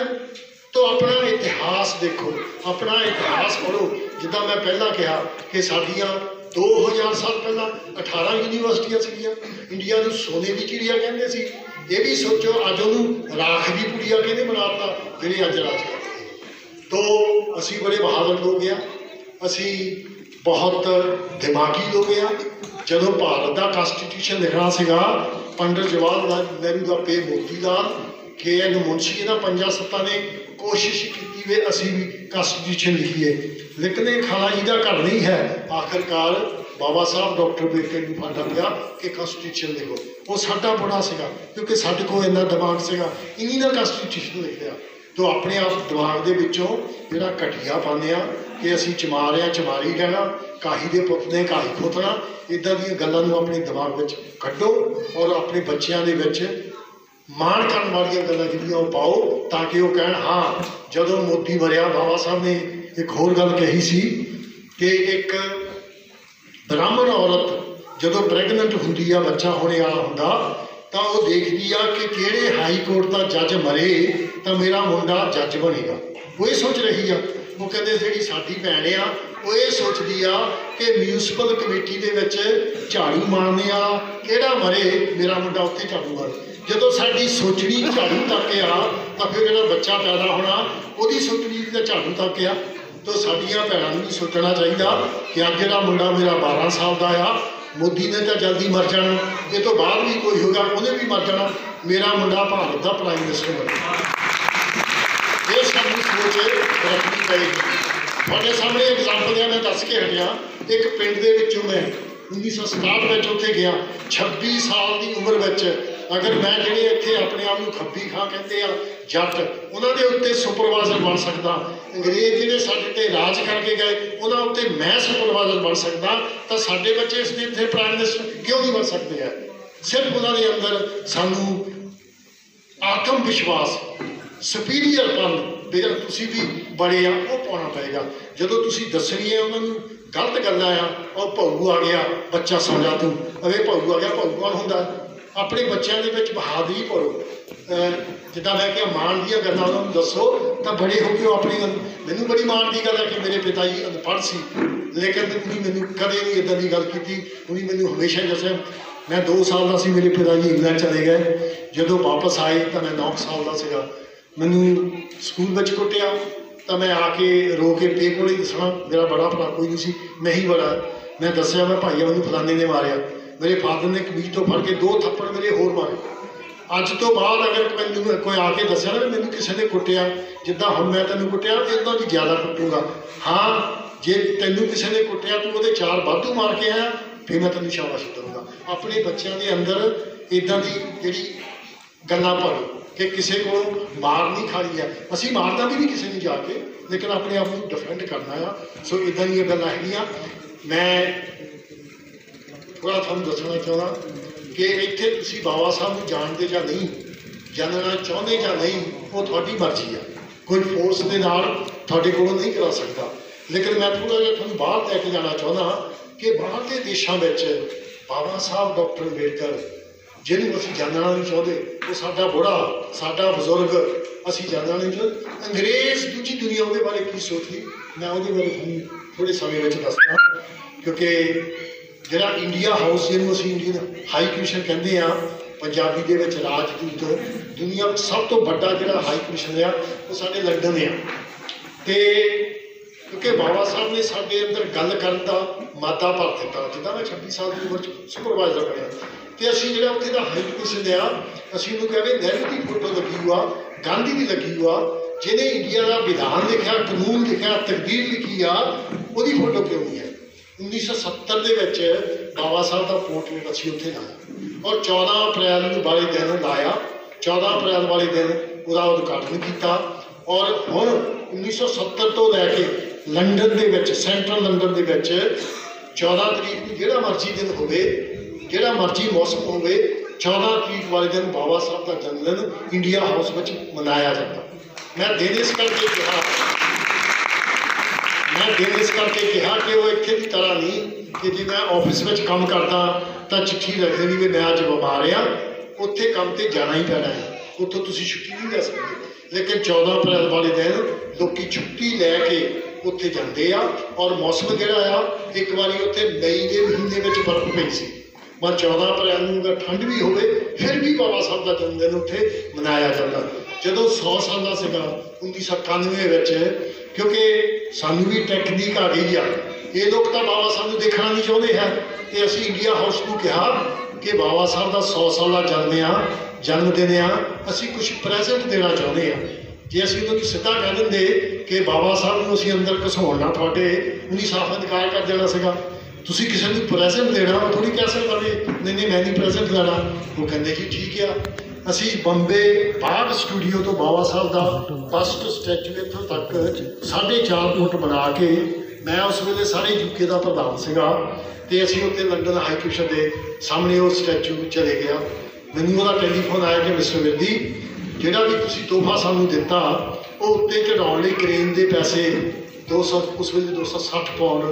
तो अपना इतिहास देखो, अपना इतिहास पढ़ो। जिदा मैं पहला कहा कि साडियां 2000 साल पहला 18 यूनीवर्सिटियां सीगियां, इंडिया नूं सोने की चिड़िया कहते सी। ये भी सोचो अज उन्होंने राख की पुड़िया किहने बनाता जिहड़े अज राज करते। तो असी बड़े बहादुर लोग हैं, असी बहुत दिमागी लोग हैं। जदों भारत का कॉन्स्टिट्यूशन लिखना सीगा, पंडित जवाहर लाल नेहरू का पे मोती लाल KN मुंशी, इन्हां 5-7 ने कोशिश की वे असी भी कॉन्स्टिट्यूशन लिखीए, लेकिन ये खाला जी का घर नहीं है। आखिरकार बाबा साहब डॉक्टर अंबेडकर को फंड गया कि कॉन्स्टिट्यूशन लिखो, वो साडा बड़ा सीगा क्योंकि साडे कोल इन्ना दिमाग सीगा, इन्हीं का कॉन्स्टिट्यूशन लिख लिया। तो अपने आप दिमाग के विचों जिहड़ा घटिया पाने कि असीं चमारिया चमारी रहना, काही दे पुत ने काही खोतना, इदां दी गल्लां नूं अपने दिमाग विच कड्डो और अपने बच्चों के विच माण करन वालियां गल्लां जिहड़ियां पाओ, ताकि वो कहण हाँ जदों मोदी मरिया बाबा साहब ने एक होर गल कही सी कि एक ब्राह्मण औरत जदों प्रैगनेंट हुंदी आ, बच्चा होने वाला हुंदा, तो वह देखती आ कि किहड़े हाई कोर्ट का जज मरे तो मेरा मुंडा जज बनेगा। वो ये सोच रही आ, वो कहते जी साडी भैन आ, वो ये सोचती आ कि म्यूनसिपल कमेटी के विच झाड़ू मारने वाला किहड़ा मरे मेरा मुंडा उत्थे झाड़ू मारे। जदों साडी सोचनी झाड़ू तक आ तो फिर जिहड़ा बच्चा पैदा होना उहदी सोचनी तो झाड़ू तक आ। तो साडियां भैणां नूं भी सोचना चाहिए कि अज जिहड़ा मुंडा मेरा 12 साल का आ, मोदी ने तो जल्दी मर जाना, ये तो बाद भी कोई होगा उन्हें भी मर जाना, मेरा मुंडा भारत का प्राइम मिनिस्टर बनेगा। ये साडी सोच रखनी पड़ेगी। थोड़े सामने एग्जाम्पल है, मैं दस के हटिया, एक पिंड के विचों मैं 1967 में उत्थे गया, 26 साल की उम्र में अगर मैं ਜਿਹੜੇ ਇੱਥੇ ਆਪਣੇ ਆਪ ਨੂੰ ਖੱਬੀ ਖਾਂ ਕਹਿੰਦੇ ਆ ਜੱਟ ਉਹਨਾਂ ਦੇ ਉੱਤੇ ਸੁਪਰਵਾਈਜ਼ਰ ਬਣ ਸਕਦਾ, ਅੰਗਰੇਜ਼ ਜਿਹੜੇ ਸਾਡੇ ਤੇ ਰਾਜ ਕਰਕੇ ਗਏ ਉਹਨਾਂ ਉੱਤੇ ਮੈਂ ਸੁਪਰਵਾਈਜ਼ਰ ਬਣ ਸਕਦਾ, ਤਾਂ ਸਾਡੇ ਬੱਚੇ ਇਸ ਦੇ ਇੱਥੇ ਪ੍ਰਾਈਮ ਮਿਨਿਸਟਰ ਕਿਉਂ ਨਹੀਂ ਬਣ ਸਕਦੇ ਆ? ਸਿਰਫ ਉਹਨਾਂ ਦੇ ਅੰਦਰ ਸਾਨੂੰ ਆਤਮ ਵਿਸ਼ਵਾਸ, ਸੁਪੀਰੀਅਰਪਨ ਜਿਹੜਾ ਤੁਸੀਂ ਵੀ ਬੜੇ ਆ ਉਹ ਪਾਉਣਾ ਪਏਗਾ। ਜਦੋਂ ਤੁਸੀਂ ਦੱਸਣੀ ਹੈ ਉਹਨਾਂ ਨੂੰ ਗਲਤ ਗੱਲਾਂ ਆ, ਉਹ ਭਾਊ ਆ ਗਿਆ ਬੱਚਾ ਸਮਝਾ ਤੂੰ, ਅਵੇ ਭਾਊ ਆ ਗਿਆ, ਭਾਊ ਕੌਣ ਹੁੰਦਾ? ਆਪਣੇ ਬੱਚਿਆਂ ਦੇ ਵਿੱਚ ਬਹਾਦਰੀ ਭਰੋ। ਜਿੱਦਾਂ ਮੈਂ ਕਿਹਾ ਮਾਣ ਦੀਆਂ ਗੱਲਾਂ ਉਹਨਾਂ ਨੂੰ ਦੱਸੋ, ਤਾਂ ਬੜੇ ਹੋ ਕੇ ਉਹ ਆਪਣੀ ਮੈਨੂੰ ਬੜੀ ਮਾਣ ਦੀ ਗੱਲ ਹੈ ਕਿ ਮੇਰੇ ਪਿਤਾ ਜੀ ਅਨਪੜ੍ਹ ਸੀ, ਲੇਕਿਨ ਉਹਨੇ ਮੈਨੂੰ ਕਦੇ ਨਹੀਂ ਇੱਦਾਂ ਦੀ ਗੱਲ ਕੀਤੀ। ਉਹਨੇ ਮੈਨੂੰ ਹਮੇਸ਼ਾ ਦੱਸਿਆ, ਮੈਂ 2 ਸਾਲ ਦਾ ਸੀ, ਮੇਰੇ ਪਿਤਾ ਜੀ ਇੰਗਲੈਂਡ ਚਲੇ ਗਏ, ਜਦੋਂ ਵਾਪਸ ਆਏ ਤਾਂ ਮੈਂ 9 ਸਾਲ ਦਾ ਸੀਗਾ। ਮੈਨੂੰ ਸਕੂਲ ਵਿੱਚ ਕੁੱਟਿਆ ਤਾਂ ਮੈਂ ਆ ਕੇ ਰੋ ਕੇ ਪੇ ਕੋਲ ਹੀ ਦੱਸਣਾ, ਮੇਰਾ ਬੜਾ ਭਰਾ ਕੋਈ ਨਹੀਂ ਸੀ, ਮੈਂ ਹੀ ਬੜਾ। ਮੈਂ ਦੱਸਿਆ ਮੈਂ ਭਾਈਆ ਮੈਨੂੰ ਫਲਾਣੇ ਨੇ ਮਾਰਿਆ, ਮੇਰੇ ਫਾਦਰ ਨੇ ਕਮੀਜ਼ ਤੋਂ ਫੜ ਕੇ 2 ਥੱਪੜ ਮੇਰੇ ਹੋਰ ਮਾਰੇ। ਅੱਜ ਤੋਂ ਬਾਅਦ ਅਗਰ ਮੈਨੂੰ ਕੋਈ ਆ ਕੇ ਦੱਸਿਆ ਨਾ ਮੈਨੂੰ ਕਿਸੇ ਨੇ ਕੁੱਟਿਆ ਜਿੱਦਾਂ ਹੁਣ ਮੈਂ ਤੈਨੂੰ ਕੁੱਟਿਆ, ਇੱਦਾਂ ਵੀ ਜ਼ਿਆਦਾ ਕੁੱਟੂਗਾ। ਹਾਂ, ਜੇ ਤੈਨੂੰ ਕਿਸੇ ਨੇ ਕੁੱਟਿਆ ਤੂੰ ਉਹਦੇ 4 ਵਾਧੂ ਮਾਰ ਕੇ ਆਇਆ, ਫਿਰ ਮੈਂ ਤੈਨੂੰ ਸ਼ਾਬਾਸ਼ ਦਊਂਗਾ। ਆਪਣੇ ਬੱਚਿਆਂ ਦੇ ਅੰਦਰ ਇੱਦਾਂ ਦੀ ਜਿਹੜੀ ਗੱਲਾਂ ਭਰੋ ਕਿ ਕਿਸੇ ਕੋਲ ਮਾਰ ਨਹੀਂ ਖਾਣੀ ਆ। ਅਸੀਂ ਮਾਰਨਾ ਵੀ ਨਹੀਂ ਕਿਸੇ ਨੂੰ ਜਾ ਕੇ, ਲੇਕਿਨ ਆਪਣੇ ਆਪ ਨੂੰ ਡਿਫੈਂਡ ਕਰਨਾ ਆ। ਸੋ ਇੱਦਾਂ ਦੀਆਂ ਗੱਲਾਂ ਹੈਗੀਆਂ। ਮੈਂ ਥੋੜ੍ਹਾ ਤੁਹਾਨੂੰ ਦੱਸਣਾ ਚਾਹੁੰਦਾ ਕਿ ਇੱਥੇ ਤੁਸੀਂ ਬਾਬਾ ਸਾਹਿਬ ਨੂੰ ਜਾਣਦੇ ਜਾਂ ਨਹੀਂ, ਜਾਣਨਾ ਚਾਹੁੰਦੇ ਜਾਂ ਨਹੀਂ, ਉਹ ਤੁਹਾਡੀ ਮਰਜ਼ੀ ਆ। ਕੋਈ ਫੋਰਸ ਦੇ ਨਾਲ ਤੁਹਾਡੇ ਕੋਲੋਂ ਨਹੀਂ ਕਰਾ ਸਕਦਾ। ਲੇਕਿਨ ਮੈਂ ਥੋੜ੍ਹਾ ਜਿਹਾ ਤੁਹਾਨੂੰ ਬਾਹਰ ਲੈ ਕੇ ਜਾਣਾ ਚਾਹੁੰਦਾ ਕਿ ਬਾਹਰ ਦੇ ਦੇਸ਼ਾਂ ਵਿੱਚ ਬਾਬਾ ਸਾਹਿਬ ਡਾਕਟਰ ਅੰਬੇਡਕਰ ਜਿਹਨੂੰ ਅਸੀਂ ਜਾਣਨਾ ਨਹੀਂ ਚਾਹੁੰਦੇ, ਉਹ ਸਾਡਾ ਬੁੜਾ, ਸਾਡਾ ਬਜ਼ੁਰਗ, ਅਸੀਂ ਜਾਣਨਾ ਨਹੀਂ ਚਾਹੁੰਦੇ। ਅੰਗਰੇਜ਼ ਦੂਜੀ ਦੁਨੀਆ ਉਹਦੇ ਬਾਰੇ ਕੀ ਸੋਚਦੀ, ਮੈਂ ਉਹਦੇ ਬਾਰੇ ਤੁਹਾਨੂੰ ਥੋੜ੍ਹੇ ਸਮੇਂ ਵਿੱਚ ਦੱਸਦਾ। ਕਿਉਂਕਿ ਜਿਹੜਾ ਇੰਡੀਆ ਹਾਊਸ, ਜਿਹਨੂੰ ਅਸੀਂ ਇੰਡੀਅਨ ਹਾਈ ਕਮਿਸ਼ਨ ਕਹਿੰਦੇ ਹਾਂ ਪੰਜਾਬੀ ਦੇ ਵਿੱਚ ਰਾਜਦੂਤ, ਦੁਨੀਆ ਵਿੱਚ ਸਭ ਤੋਂ ਵੱਡਾ ਜਿਹੜਾ ਹਾਈ ਕਮਿਸ਼ਨ ਆ ਉਹ ਸਾਡੇ ਲੰਡਨ ਆ। ਅਤੇ ਕਿਉਂਕਿ ਬਾਬਾ ਸਾਹਿਬ ਨੇ ਸਾਡੇ ਅੰਦਰ ਗੱਲ ਕਰਨ ਦਾ ਮਾਦਾ ਭਰ ਦਿੱਤਾ। ਜਿੱਦਾਂ ਮੈਂ 26 ਸਾਲ ਦੀ ਉਮਰ 'ਚ ਸੁਪਰਵਾਈਜ਼ਰ ਬਣਿਆ, ਅਤੇ ਅਸੀਂ ਜਿਹੜਾ ਉੱਥੇ ਦਾ ਹਾਈ ਕਮਿਸ਼ਨ ਆ, ਅਸੀਂ ਉਹਨੂੰ ਕਹਾਂਗੇ ਨਹਿਰੂ ਦੀ ਫੋਟੋ ਲੱਗੀ ਹੋਆ, ਗਾਂਧੀ ਦੀ ਲੱਗੀ ਹੋਆ, ਜਿਹਨੇ ਇੰਡੀਆ ਦਾ ਵਿਧਾਨ ਲਿਖਿਆ, ਕਾਨੂੰਨ ਲਿਖਿਆ, ਤਕਦੀਰ ਲਿਖੀ ਆ, ਉਹਦੀ ਫੋਟੋ ਕਿਉਂ ਨਹੀਂ ਹੈ? 1970 ਦੇ ਵਿੱਚ ਬਾਬਾ ਸਾਹਿਬ ਦਾ ਪੋਰਟਰੇਟ ਅਸੀਂ ਉੱਥੇ ਲਾਇਆ, ਔਰ 14 ਅਪ੍ਰੈਲ ਵਾਲੇ ਦਿਨ ਲਾਇਆ। 14 ਅਪ੍ਰੈਲ ਵਾਲੇ ਦਿਨ ਉਹਦਾ ਉਦਘਾਟਨ ਕੀਤਾ। ਔਰ ਹੁਣ 1970 ਤੋਂ ਲੈ ਕੇ ਲੰਡਨ ਦੇ ਵਿੱਚ, ਸੈਂਟਰਲ ਲੰਡਨ ਦੇ ਵਿੱਚ 14 ਤਰੀਕ ਨੂੰ ਜਿਹੜਾ ਮਰਜ਼ੀ ਦਿਨ ਹੋਵੇ, ਜਿਹੜਾ ਮਰਜ਼ੀ ਮੌਸਮ ਹੋਵੇ, 14 ਤਰੀਕ ਵਾਲੇ ਦਿਨ ਬਾਬਾ ਸਾਹਿਬ ਦਾ ਜਨਮ ਦਿਨ ਇੰਡੀਆ ਹਾਊਸ ਵਿੱਚ ਮਨਾਇਆ ਜਾਂਦਾ। ਮੈਂ ਦਿਨ ਇਸ ਕਰਕੇ ਕਿਹਾ ਕਿ ਉਹ ਇੱਥੇ ਦੀ ਤਰ੍ਹਾਂ ਨਹੀਂ ਕਿ ਜੇ ਮੈਂ ਆਫਿਸ ਵਿੱਚ ਕੰਮ ਕਰਦਾ ਤਾਂ ਚਿੱਠੀ ਲਿਖ ਦੇਣੀ ਵੀ ਮੈਂ ਅੱਜ ਬਿਮਾਰ ਹਾਂ। ਉੱਥੇ ਕੰਮ 'ਤੇ ਜਾਣਾ ਹੀ ਪੈਣਾ ਹੈ, ਉੱਥੋਂ ਤੁਸੀਂ ਛੁੱਟੀ ਨਹੀਂ ਲੈ ਸਕਦੇ। ਲੇਕਿਨ 14 ਅਪ੍ਰੈਲ ਵਾਲੇ ਦਿਨ ਲੋਕ ਛੁੱਟੀ ਲੈ ਕੇ ਉੱਥੇ ਜਾਂਦੇ ਆ। ਔਰ ਮੌਸਮ ਜਿਹੜਾ ਆ, ਇੱਕ ਵਾਰੀ ਉੱਥੇ ਮਈ ਦੇ ਮਹੀਨੇ ਵਿੱਚ ਬਰਫ਼ ਪਈ ਸੀ, ਪਰ 14 ਅਪ੍ਰੈਲ ਨੂੰ ਅਗਰ ਠੰਡ ਵੀ ਹੋਵੇ ਫਿਰ ਵੀ ਬਾਬਾ ਸਾਹਿਬ ਦਾ ਜਨਮ ਦਿਨ ਉੱਥੇ ਮਨਾਇਆ ਜਾਂਦਾ। ਜਦੋਂ 100 ਸਾਲ ਦਾ ਸੀਗਾ 1991 ਵਿੱਚ, ਕਿਉਂਕਿ ਸਾਨੂੰ ਵੀ ਟੈਕਨੀਕ ਆ ਗਈ ਆ, ਇਹ ਲੋਕ ਤਾਂ ਬਾਬਾ ਸਾਹਿਬ ਨੂੰ ਦੇਖਣਾ ਨਹੀਂ ਚਾਹੁੰਦੇ ਹੈ, ਅਤੇ ਅਸੀਂ ਇੰਡੀਆ ਹਾਊਸ ਨੂੰ ਕਿਹਾ ਕਿ ਬਾਬਾ ਸਾਹਿਬ ਦਾ 100 ਸਾਲ ਦਾ ਜਨਮ ਦਿਨ ਆ, ਅਸੀਂ ਕੁਛ ਪ੍ਰੈਜ਼ੈਂਟ ਦੇਣਾ ਚਾਹੁੰਦੇ ਹਾਂ। ਜੇ ਅਸੀਂ ਉਹਨਾਂ ਨੂੰ ਸਿੱਧਾ ਕਹਿ ਦਿੰਦੇ ਕਿ ਬਾਬਾ ਸਾਹਿਬ ਨੂੰ ਅਸੀਂ ਅੰਦਰ ਘਸੋੜਨਾ ਤੁਹਾਡੇ, ਉਹਨੇ ਸਾਫ਼ ਇਨਕਾਰ ਕਰ ਦੇਣਾ ਸੀਗਾ। ਤੁਸੀਂ ਕਿਸੇ ਨੂੰ ਪ੍ਰੈਜ਼ੈਂਟ ਦੇਣਾ, ਉਹ ਥੋੜ੍ਹੀ ਕਹਿ ਸਕਦਾ ਵੀ ਨਹੀਂ ਮੈਂ ਨਹੀਂ ਪ੍ਰੈਜ਼ੈਂਟ ਲੈਣਾ। ਉਹ ਕਹਿੰਦੇ ਜੀ ਠੀਕ ਆ। ਅਸੀਂ ਬੰਬੇ ਬਾਗ ਸਟੂਡੀਓ ਤੋਂ ਬਾਬਾ ਸਾਹਿਬ ਦਾ ਫਸਟ ਸਟੈਚੂ ਇੱਥੋਂ ਤੱਕ 4.5 ਫੁੱਟ ਬਣਾ ਕੇ, ਮੈਂ ਉਸ ਵੇਲੇ ਸਾਰੇ ਯੂਕੇ ਦਾ ਪ੍ਰਧਾਨ ਸੀਗਾ, ਅਤੇ ਅਸੀਂ ਉੱਥੇ ਲੰਡਨ ਹਾਈ ਕਮਿਸ਼ਨ ਦੇ ਸਾਹਮਣੇ ਉਹ ਸਟੈਚੂ ਚਲੇ ਗਿਆ। ਮੈਨੂੰ ਉਹਦਾ ਟੈਲੀਫੋਨ ਆਇਆ ਕਿ ਮਿਸਟਰ ਵਿਰਦੀ, ਜਿਹੜਾ ਵੀ ਤੁਸੀਂ ਤੋਹਫਾ ਸਾਨੂੰ ਦਿੱਤਾ ਉਹ ਉੱਤੇ ਚੜਾਉਣ ਲਈ ਕ੍ਰੇਨ ਦੇ ਪੈਸੇ 200, ਉਸ ਵੇਲੇ 260 ਪਾਉਂਡ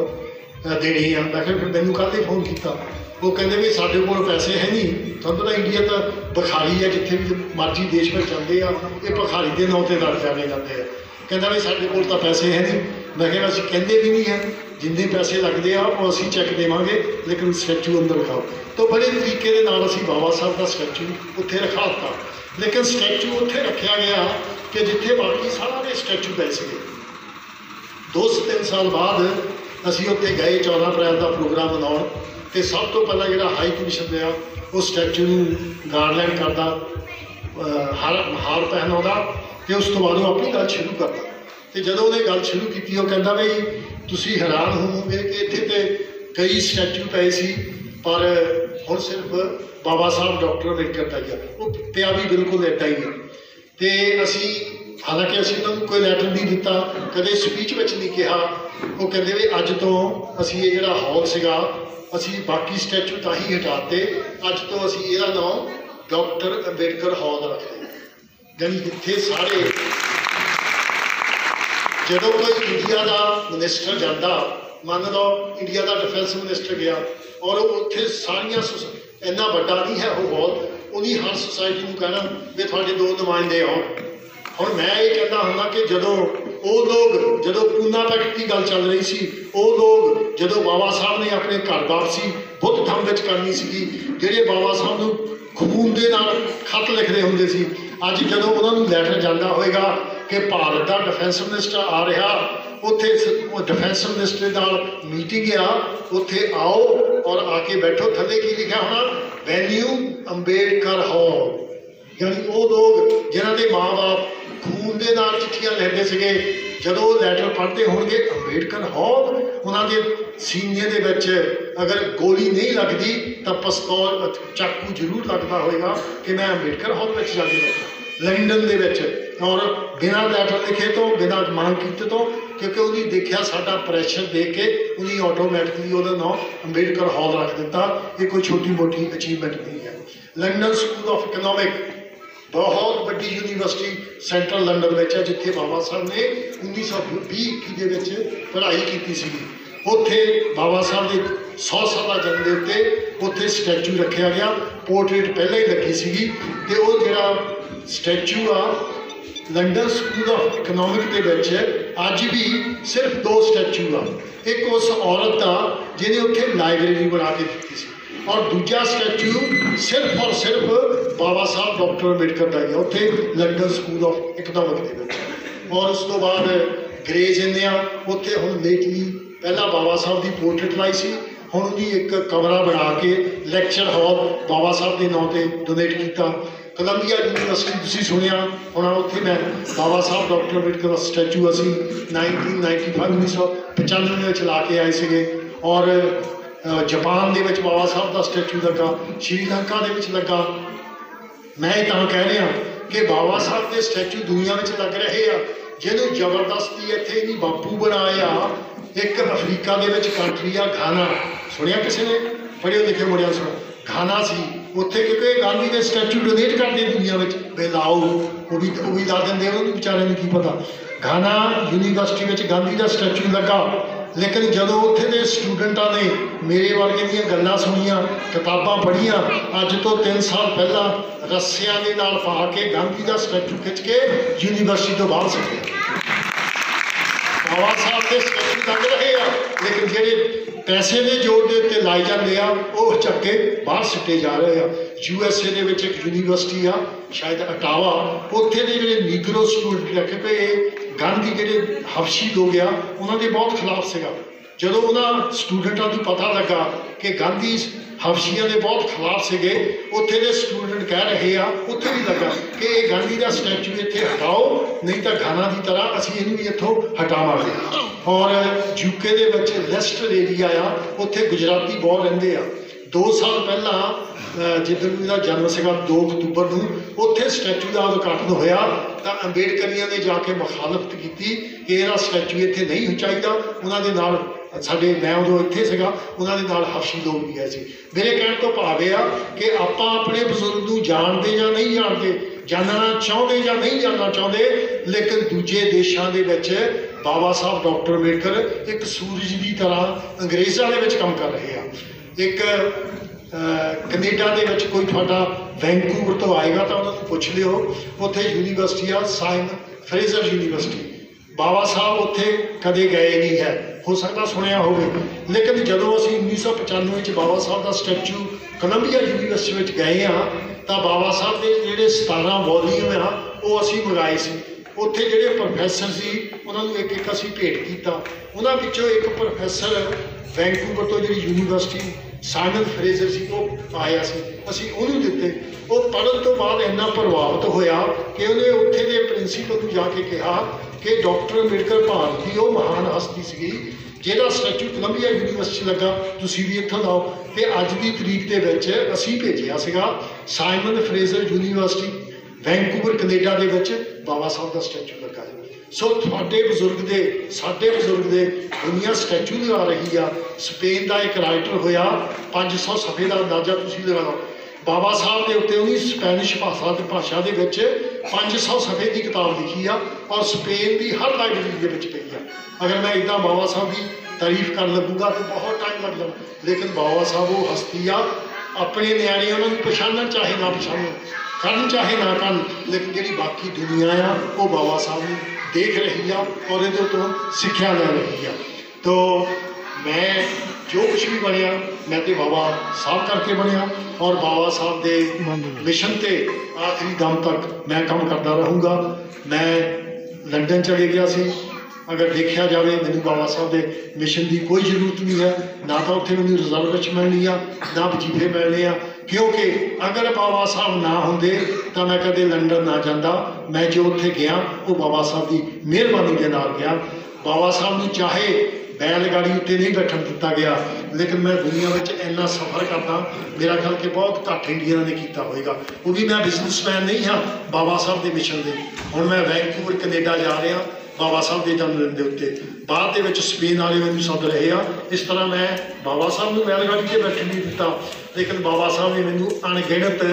ਦੇਣੇ ਆ। ਮੈਂ ਕਿਹਾ ਫਿਰ ਮੈਨੂੰ ਕੱਲ੍ਹ ਹੀ ਫੋਨ ਕੀਤਾ। ਉਹ ਕਹਿੰਦੇ ਵੀ ਸਾਡੇ ਕੋਲ ਪੈਸੇ ਹੈ ਨਹੀਂ, ਤੁਹਾਨੂੰ ਪਤਾ ਇੰਡੀਆ ਤਾਂ ਭਿਖਾਰੀ ਹੈ, ਜਿੱਥੇ ਵੀ ਮਰਜ਼ੀ ਦੇਸ਼ ਵਿੱਚ ਜਾਂਦੇ ਆ ਇਹ ਭਿਖਾਰੀ ਦੇ ਨਾਂ 'ਤੇ ਲੜ ਜਾਣੇ ਜਾਂਦੇ ਆ। ਕਹਿੰਦਾ ਵੀ ਸਾਡੇ ਕੋਲ ਤਾਂ ਪੈਸੇ ਹੈ ਨਹੀਂ। ਮੈਂ ਕਿਹਾ ਅਸੀਂ ਕਹਿੰਦੇ ਵੀ ਨਹੀਂ ਹੈ, ਜਿੰਨੇ ਪੈਸੇ ਲੱਗਦੇ ਆ ਉਹ ਅਸੀਂ ਚੈੱਕ ਦੇਵਾਂਗੇ, ਲੇਕਿਨ ਸਟੈਚੂ ਅੰਦਰ ਰਖਾਓ। ਤਾਂ ਬੜੇ ਤਰੀਕੇ ਦੇ ਨਾਲ ਅਸੀਂ ਬਾਬਾ ਸਾਹਿਬ ਦਾ ਸਟੈਚੂ ਉੱਥੇ ਰਖਾ ਦਿੱਤਾ। ਲੇਕਿਨ ਸਟੈਚੂ ਉੱਥੇ ਰੱਖਿਆ ਗਿਆ ਕਿ ਜਿੱਥੇ ਬਾਕੀ ਸਾਰੇ ਸਟੈਚੂ ਪਏ ਸੀਗੇ। 2-3 ਸਾਲ ਬਾਅਦ ਅਸੀਂ ਉੱਥੇ ਗਏ 14 ਅਪ੍ਰੈਲ ਦਾ ਪ੍ਰੋਗਰਾਮ ਮਨਾਉਣ, ਅਤੇ ਸਭ ਤੋਂ ਪਹਿਲਾਂ ਜਿਹੜਾ ਹਾਈ ਕਮਿਸ਼ਨ ਆ ਉਹ ਸਟੈਚੂ ਨੂੰ ਗਾਰਡਲੈਂਡ ਕਰਦਾ, ਹਾਰ ਪਹਿਨਾਉਂਦਾ, ਅਤੇ ਉਸ ਤੋਂ ਬਾਅਦ ਉਹ ਆਪਣੀ ਗੱਲ ਸ਼ੁਰੂ ਕਰਦਾ। ਅਤੇ ਜਦੋਂ ਉਹਨੇ ਗੱਲ ਸ਼ੁਰੂ ਕੀਤੀ ਉਹ ਕਹਿੰਦਾ ਬਈ ਤੁਸੀਂ ਹੈਰਾਨ ਹੋਵੋਗੇ ਕਿ ਇੱਥੇ ਤਾਂ ਕਈ ਸਟੈਚੂ ਪਏ ਸੀ, ਪਰ ਹੁਣ सिर्फ बाबा साहब डॉक्टर अम्बेडकर का ही है, वो पिया भी बिल्कुल इदा ही है। तो असी हालांकि असी उन्होंने कोई लैटर नहीं दिता, कदे स्पीच में नहीं कहा। वो कहते भी अज तो असी ये जोड़ा हॉल सीगा असी बाकी स्टैचू तो ही हटाते, अज तो असी इसका नाम डॉक्टर अम्बेडकर हॉल रखते। यानी जिथे सारे जो कोई इंडिया का मिनिस्टर जाता, मान लो इंडिया का डिफेंस मिनिस्टर गया और उत्थे सारिया इन्ना बड़ा नहीं है वो हॉल, उन्हीं हर सोसाइटी में कहना भी थोड़े दो नुमाइंदे आओ। हुण मैं ये कहता हूँ कि जदों वो लोग जो पूना पैक्ट की गल चल रही सी, वो लोग जो बाबा साहब ने अपने घर वापसी बुद्ध धाम में करनी सी, ਜਿਹੜੇ बाबा साहब ਨੂੰ खून ਦੇ ਨਾਲ खत लिखते होंगे सी, अज जो उन्होंने लैटर जाता होएगा कि भारत का डिफेंस मिनिस्टर आ रहा, उत्थे डिफेंस मिनिस्टर नाल मीटिंग आ, उत्थे आओ और आके बैठो, थले की लिखा होना वेन्यू अंबेडकर हॉल। यानी वो लोग जिन्हों के माँ बाप खून के नाल चिट्ठियां लिखते सके, जो लैटर पढ़ते होंगे अंबेडकर हॉल, उन्होंने सीने के बच्चे अगर गोली नहीं लगती तो पिस्तौल चाकू जरूर लगता होएगा कि मैं अंबेडकर हॉल में जाके बैठा लंडन के बच्चे, और बिना लैटर लिखे तो बिना मांग किए तो, क्योंकि उन्हें देखा साडा प्रैशर देख के उन्हें ऑटोमैटिकली वो नाम अंबेडकर हॉल रख दिता। ये कोई छोटी मोटी अचीवमेंट नहीं है। लंडन स्कूल ऑफ इकनॉमिक बहुत बड़ी यूनिवर्सिटी सेंट्रल लंडन में है, जिथे बाबा साहब ने 1920-21 के पढ़ाई की सी। उत्थे बाबा साहब के 100 साल जन्म के उत्ते उत्थे स्टैचू रखा गया, पोर्ट्रेट पहले ही लगी सी। तो वो जोड़ा statue uh London school of economic के अज भी सिर्फ 2 स्टैचू आ। एक उस औरत का जिन्हें उत्थे लाइब्रेरी बना के दी सी, और दूजा स्टैचू सिर्फ और सिर्फ बाबा साहब डॉक्टर अम्बेडकर का ही है उत्थे लंडन स्कूल ऑफ इकनॉमिक के। और उस तो बाद ग्रेज इंडिया उत्थे हुण लेटली पहला बाबा साहब की पोर्ट्रेट लाई सी, हुण उन्हें एक कमरा बना के लैक्चर हॉल बाबा साहब के नाम से डोनेट किया। कोलंबिया यूनिवर्सिटी तुसीं सुनिया होना, उत्थे मैं बाबा साहब डॉक्टर अम्बेडकर का स्टैचू असी 1995 ला के आए थे। और जापान के बाबा साहब का स्टैचू लगा, श्रीलंका के लगा। मैं तो कह रहा कि बाबा साहब के स्टैचू दुनिया में लग रहे हैं, जिन्होंने जबरदस्ती इत्थे नहीं बापू बनाया। एक अफ्रीका के कंट्री आ घाना, सुनिया किसी ने पढ़े लिखे मुड़िया सुनो, घाना सी उत्थे, क्योंकि गांधी के स्टैचू डोनेट करते दुनिया में वे लाओ, वो भी ला देंगे, उन्होंने बेचारे की पता। घाना यूनिवर्सिटी में गांधी का स्टैचू लगा, लेकिन जो उत्थे के स्टूडेंटा ने मेरे वर्गे दी गल्लां सुनिया, किताबां पढ़िया, अज तो 3 साल पहला रस्सियां दे नाल पा के गांधी का स्टैचू खिंच के यूनिवर्सिटी तो बाहर सके। बाबा साहब के स्टैचू लग रहे हैं, लेकिन जेडे पैसे के जोर के उत्ते लाई जाते हैं वो चक्के बाहर सिटे जा रहे हैं। USA के एक यूनिवर्सिटी आ शायद अटावा, उत्थे के जो नीग्रो स्टूडेंट रखे पे गांधी ਜਿਹੜੇ हबशी लोग आ उन्होंने बहुत खिलाफ सीगा। जो उन्होंने स्टूडेंटा को पता लगा कि गांधी हबशिया के बहुत खिलाफ से, उत्थे के स्टूडेंट कह रहे हैं, उत्थे भी लगा कि ये गांधी का स्टैचू इत्थे हटाओ, नहीं तो घाना की तरह असीं इहनूं भी इत्थों हटावांगे। और UK के बच्चे लेस्टर एरिया आ, उत्थे गुजराती बहुत रहिंदे आ। 2 साल पहला जिदन मेरा जन्म सीगा 2 अक्तूबर को, उत्थे स्टैचू का उद्घाटन होया तो अंबेडकरिया ने जाके मुखालफत की कि यह स्टैचू इत्थे नहीं चाहिए। उन्होंने नाल साडे मैं उदों इत्थे सीगा, उन्होंने नाल हबशी लोग भी गए थे। मेरे कहने तो भाव यह कि आपां अपने बजुर्ग नूं जानते या नहीं जानते, जानना चाहते या नहीं जानना चाहते, लेकिन दूजे देशों के विच बाबा साहब डॉक्टर अम्बेडकर एक सूरज की तरह अंग्रेज़ों के काम कर रहे हैं। एक कनेडा के कोई थोड़ा वैंकूवर तो आएगा तो उन्होंने पूछ लियो, उत्थे यूनिवर्सिटी आ साइमन फ्रेजर यूनिवर्सिटी, बाबा साहब उत्थे कदे गए नहीं है, हो सकता सुनिया होवे। लेकिन जो असी 1995 बाबा साहब का स्टैचू कोलंबिया यूनिवर्सिटी में गए हाँ, तो बाबा साहब के जोड़े 17 वॉल्यूम आ वो असी मंगाए सी। उत्थे जोड़े प्रोफैसर से उन्होंने एक एक असी भेंट किया। उन्होंने विचों एक प्रोफैसर वैंकूवर तो जी यूनिवर्सिटी साइमन फ्रेजर से वो आया सी, असी उन्होंने दिते। वो पढ़न तो बाद इन्ना प्रभावित होया कि उन्हें उत्थे के प्रिंसीपल को जाके कहा कि डॉक्टर अम्बेडकर भारत की वो महान हस्ती सी ਜਿਹੜਾ ਸਟੈਚੂ ਕੋਲੰਬੀਆ ਯੂਨੀਵਰਸਿਟੀ ਲੱਗਾ, ਤੁਸੀਂ ਵੀ ਇੱਥੋਂ ਲਾਓ। ਤੇ ਅੱਜ ਦੀ ਤਰੀਕ ਦੇ ਵਿੱਚ ਅਸੀਂ ਭੇਜਿਆ ਸੀਗਾ Simon Fraser university Vancouver Canada ਦੇ ਵਿੱਚ ਬਾਬਾ ਸਾਹਿਬ ਦਾ ਸਟੈਚੂ ਲੱਗਾ ਹੈ। ਸੋ ਤੁਹਾਡੇ ਬਜ਼ੁਰਗ ਦੇ, ਸਾਡੇ ਬਜ਼ੁਰਗ ਦੇ ਦੁਨੀਆ ਸਟੈਚੂ ਲਗਾ ਰਹੀ ਆ। ਸਪੇਨ ਦਾ ਇੱਕ ਰਾਈਟਰ ਹੋਇਆ, 500 ਸਫ਼ੇ ਦਾ ਅੰਦਾਜ਼ਾ ਤੁਸੀਂ ਲਗਾ ਲਓ। ਬਾਬਾ ਸਾਹਿਬ ਦੇ ਉੱਤੇ ਉਹਨੇ ਸਪੈਨਿਸ਼ ਭਾਸ਼ਾ ਦੇ ਵਿੱਚ 500 ਸਫ਼ੇ ਦੀ ਕਿਤਾਬ ਲਿਖੀ ਆ, ਔਰ ਸਪੇਨ ਦੀ ਹਰ ਲਾਇਬ੍ਰੇਰੀ ਦੇ ਵਿੱਚ ਪਈ ਆ। ਅਗਰ ਮੈਂ ਇੱਦਾਂ ਬਾਬਾ ਸਾਹਿਬ ਦੀ ਤਾਰੀਫ ਕਰਨ ਲੱਗੂਗਾ ਤਾਂ ਬਹੁਤ ਟਾਈਮ ਲੱਗ ਜਾਣਾ, ਲੇਕਿਨ ਬਾਬਾ ਸਾਹਿਬ ਉਹ ਹਸਤੀ ਆ, ਆਪਣੇ ਨਿਆਣੇ ਉਹਨਾਂ ਨੂੰ ਪਛਾਣਨ ਚਾਹੇ ਨਾ ਪਛਾਣਨ, ਕਰਨ ਚਾਹੇ ਨਾ ਕਰਨ, ਲੇਕਿਨ ਜਿਹੜੀ ਬਾਕੀ ਦੁਨੀਆ ਆ ਉਹ ਬਾਬਾ ਸਾਹਿਬ ਨੂੰ ਦੇਖ ਰਹੀ ਆ ਔਰ ਇਹਦੇ ਤੋਂ ਸਿੱਖਿਆ ਲੈ ਰਹੀ ਆ। ਤੋ ਮੈਂ ਜੋ ਕੁਛ ਵੀ ਬਣਿਆ ਮੈਂ ਤੇ ਬਾਬਾ ਸਾਹਿਬ ਕਰਕੇ ਬਣਿਆ, ਔਰ ਬਾਬਾ ਸਾਹਿਬ ਦੇ ਮਿਸ਼ਨ ਤੇ ਆਖਰੀ ਦਮ ਤੱਕ ਮੈਂ ਕੰਮ ਕਰਦਾ ਰਹੂੰਗਾ। ਮੈਂ ਲੰਡਨ ਚਲੇ ਗਿਆ ਸੀ, ਅਗਰ ਦੇਖਿਆ ਜਾਵੇ ਮੈਨੂੰ ਬਾਬਾ ਸਾਹਿਬ ਦੇ ਮਿਸ਼ਨ ਦੀ ਕੋਈ ਜ਼ਰੂਰਤ ਨਹੀਂ ਹੈ, ਨਾ ਤਾਂ ਉੱਥੇ ਮੈਨੂੰ ਰਿਜ਼ਰਵ ਵਿੱਚ ਮਿਲਣੀ ਆ, ਨਾ ਵਜ਼ੀਫੇ ਮਿਲਣੇ ਆ, ਕਿਉਂਕਿ ਅਗਰ ਬਾਬਾ ਸਾਹਿਬ ਨਾ ਹੁੰਦੇ ਤਾਂ ਮੈਂ ਕਦੇ ਲੰਡਨ ਨਾ ਜਾਂਦਾ। ਮੈਂ ਜੋ ਉੱਥੇ ਗਿਆ ਉਹ ਬਾਬਾ ਸਾਹਿਬ ਦੀ ਮਿਹਰਬਾਨੀ ਦੇ ਨਾਲ ਗਿਆ। ਬਾਬਾ ਸਾਹਿਬ ਨੂੰ ਚਾਹੇ बैल गाड़ी उत्ते नहीं बैठन दिता गया, लेकिन मैं दुनिया में इन्ना सफ़र करता, मेरा ख्याल कि बहुत घट इंडिया ने किया होगा। वो भी मैं बिजनेसमैन नहीं हाँ बाबा साहब के मिशन के। हुण मैं वैंकूवर कनेडा जा रहा बाबा साहब के जन्मदिन के उत्ते, बाद के स्पेन वाले मैनू सद रहे आ। इस तरह मैं बाबा साहब को बैलगाड़ी से बैठन नहीं दिता, लेकिन बाबा साहब ने मैनू अणगिणत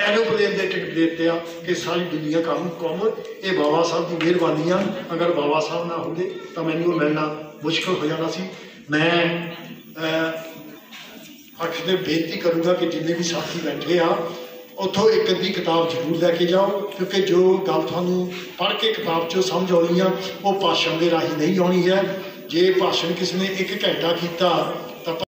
एरोप्लेन के टिकट देते आ कि सारी दुनिया काम कौम ये बाबा साहब की मेहरबानी आ। अगर बाबा साहब ना होंगे तो मैनू मिलना मुश्किल हो जाना सी। मैं अक्सर बेनती करूँगा कि जिन्हें भी साथी बैठे आ उतों एक अद्धी किताब जरूर लैके जाओ, क्योंकि जो गल थानू पढ़ के किताब चो समझ आनी आ वो भाषण के राही नहीं आनी है। जे भाषण किसी ने 1 घंटा किया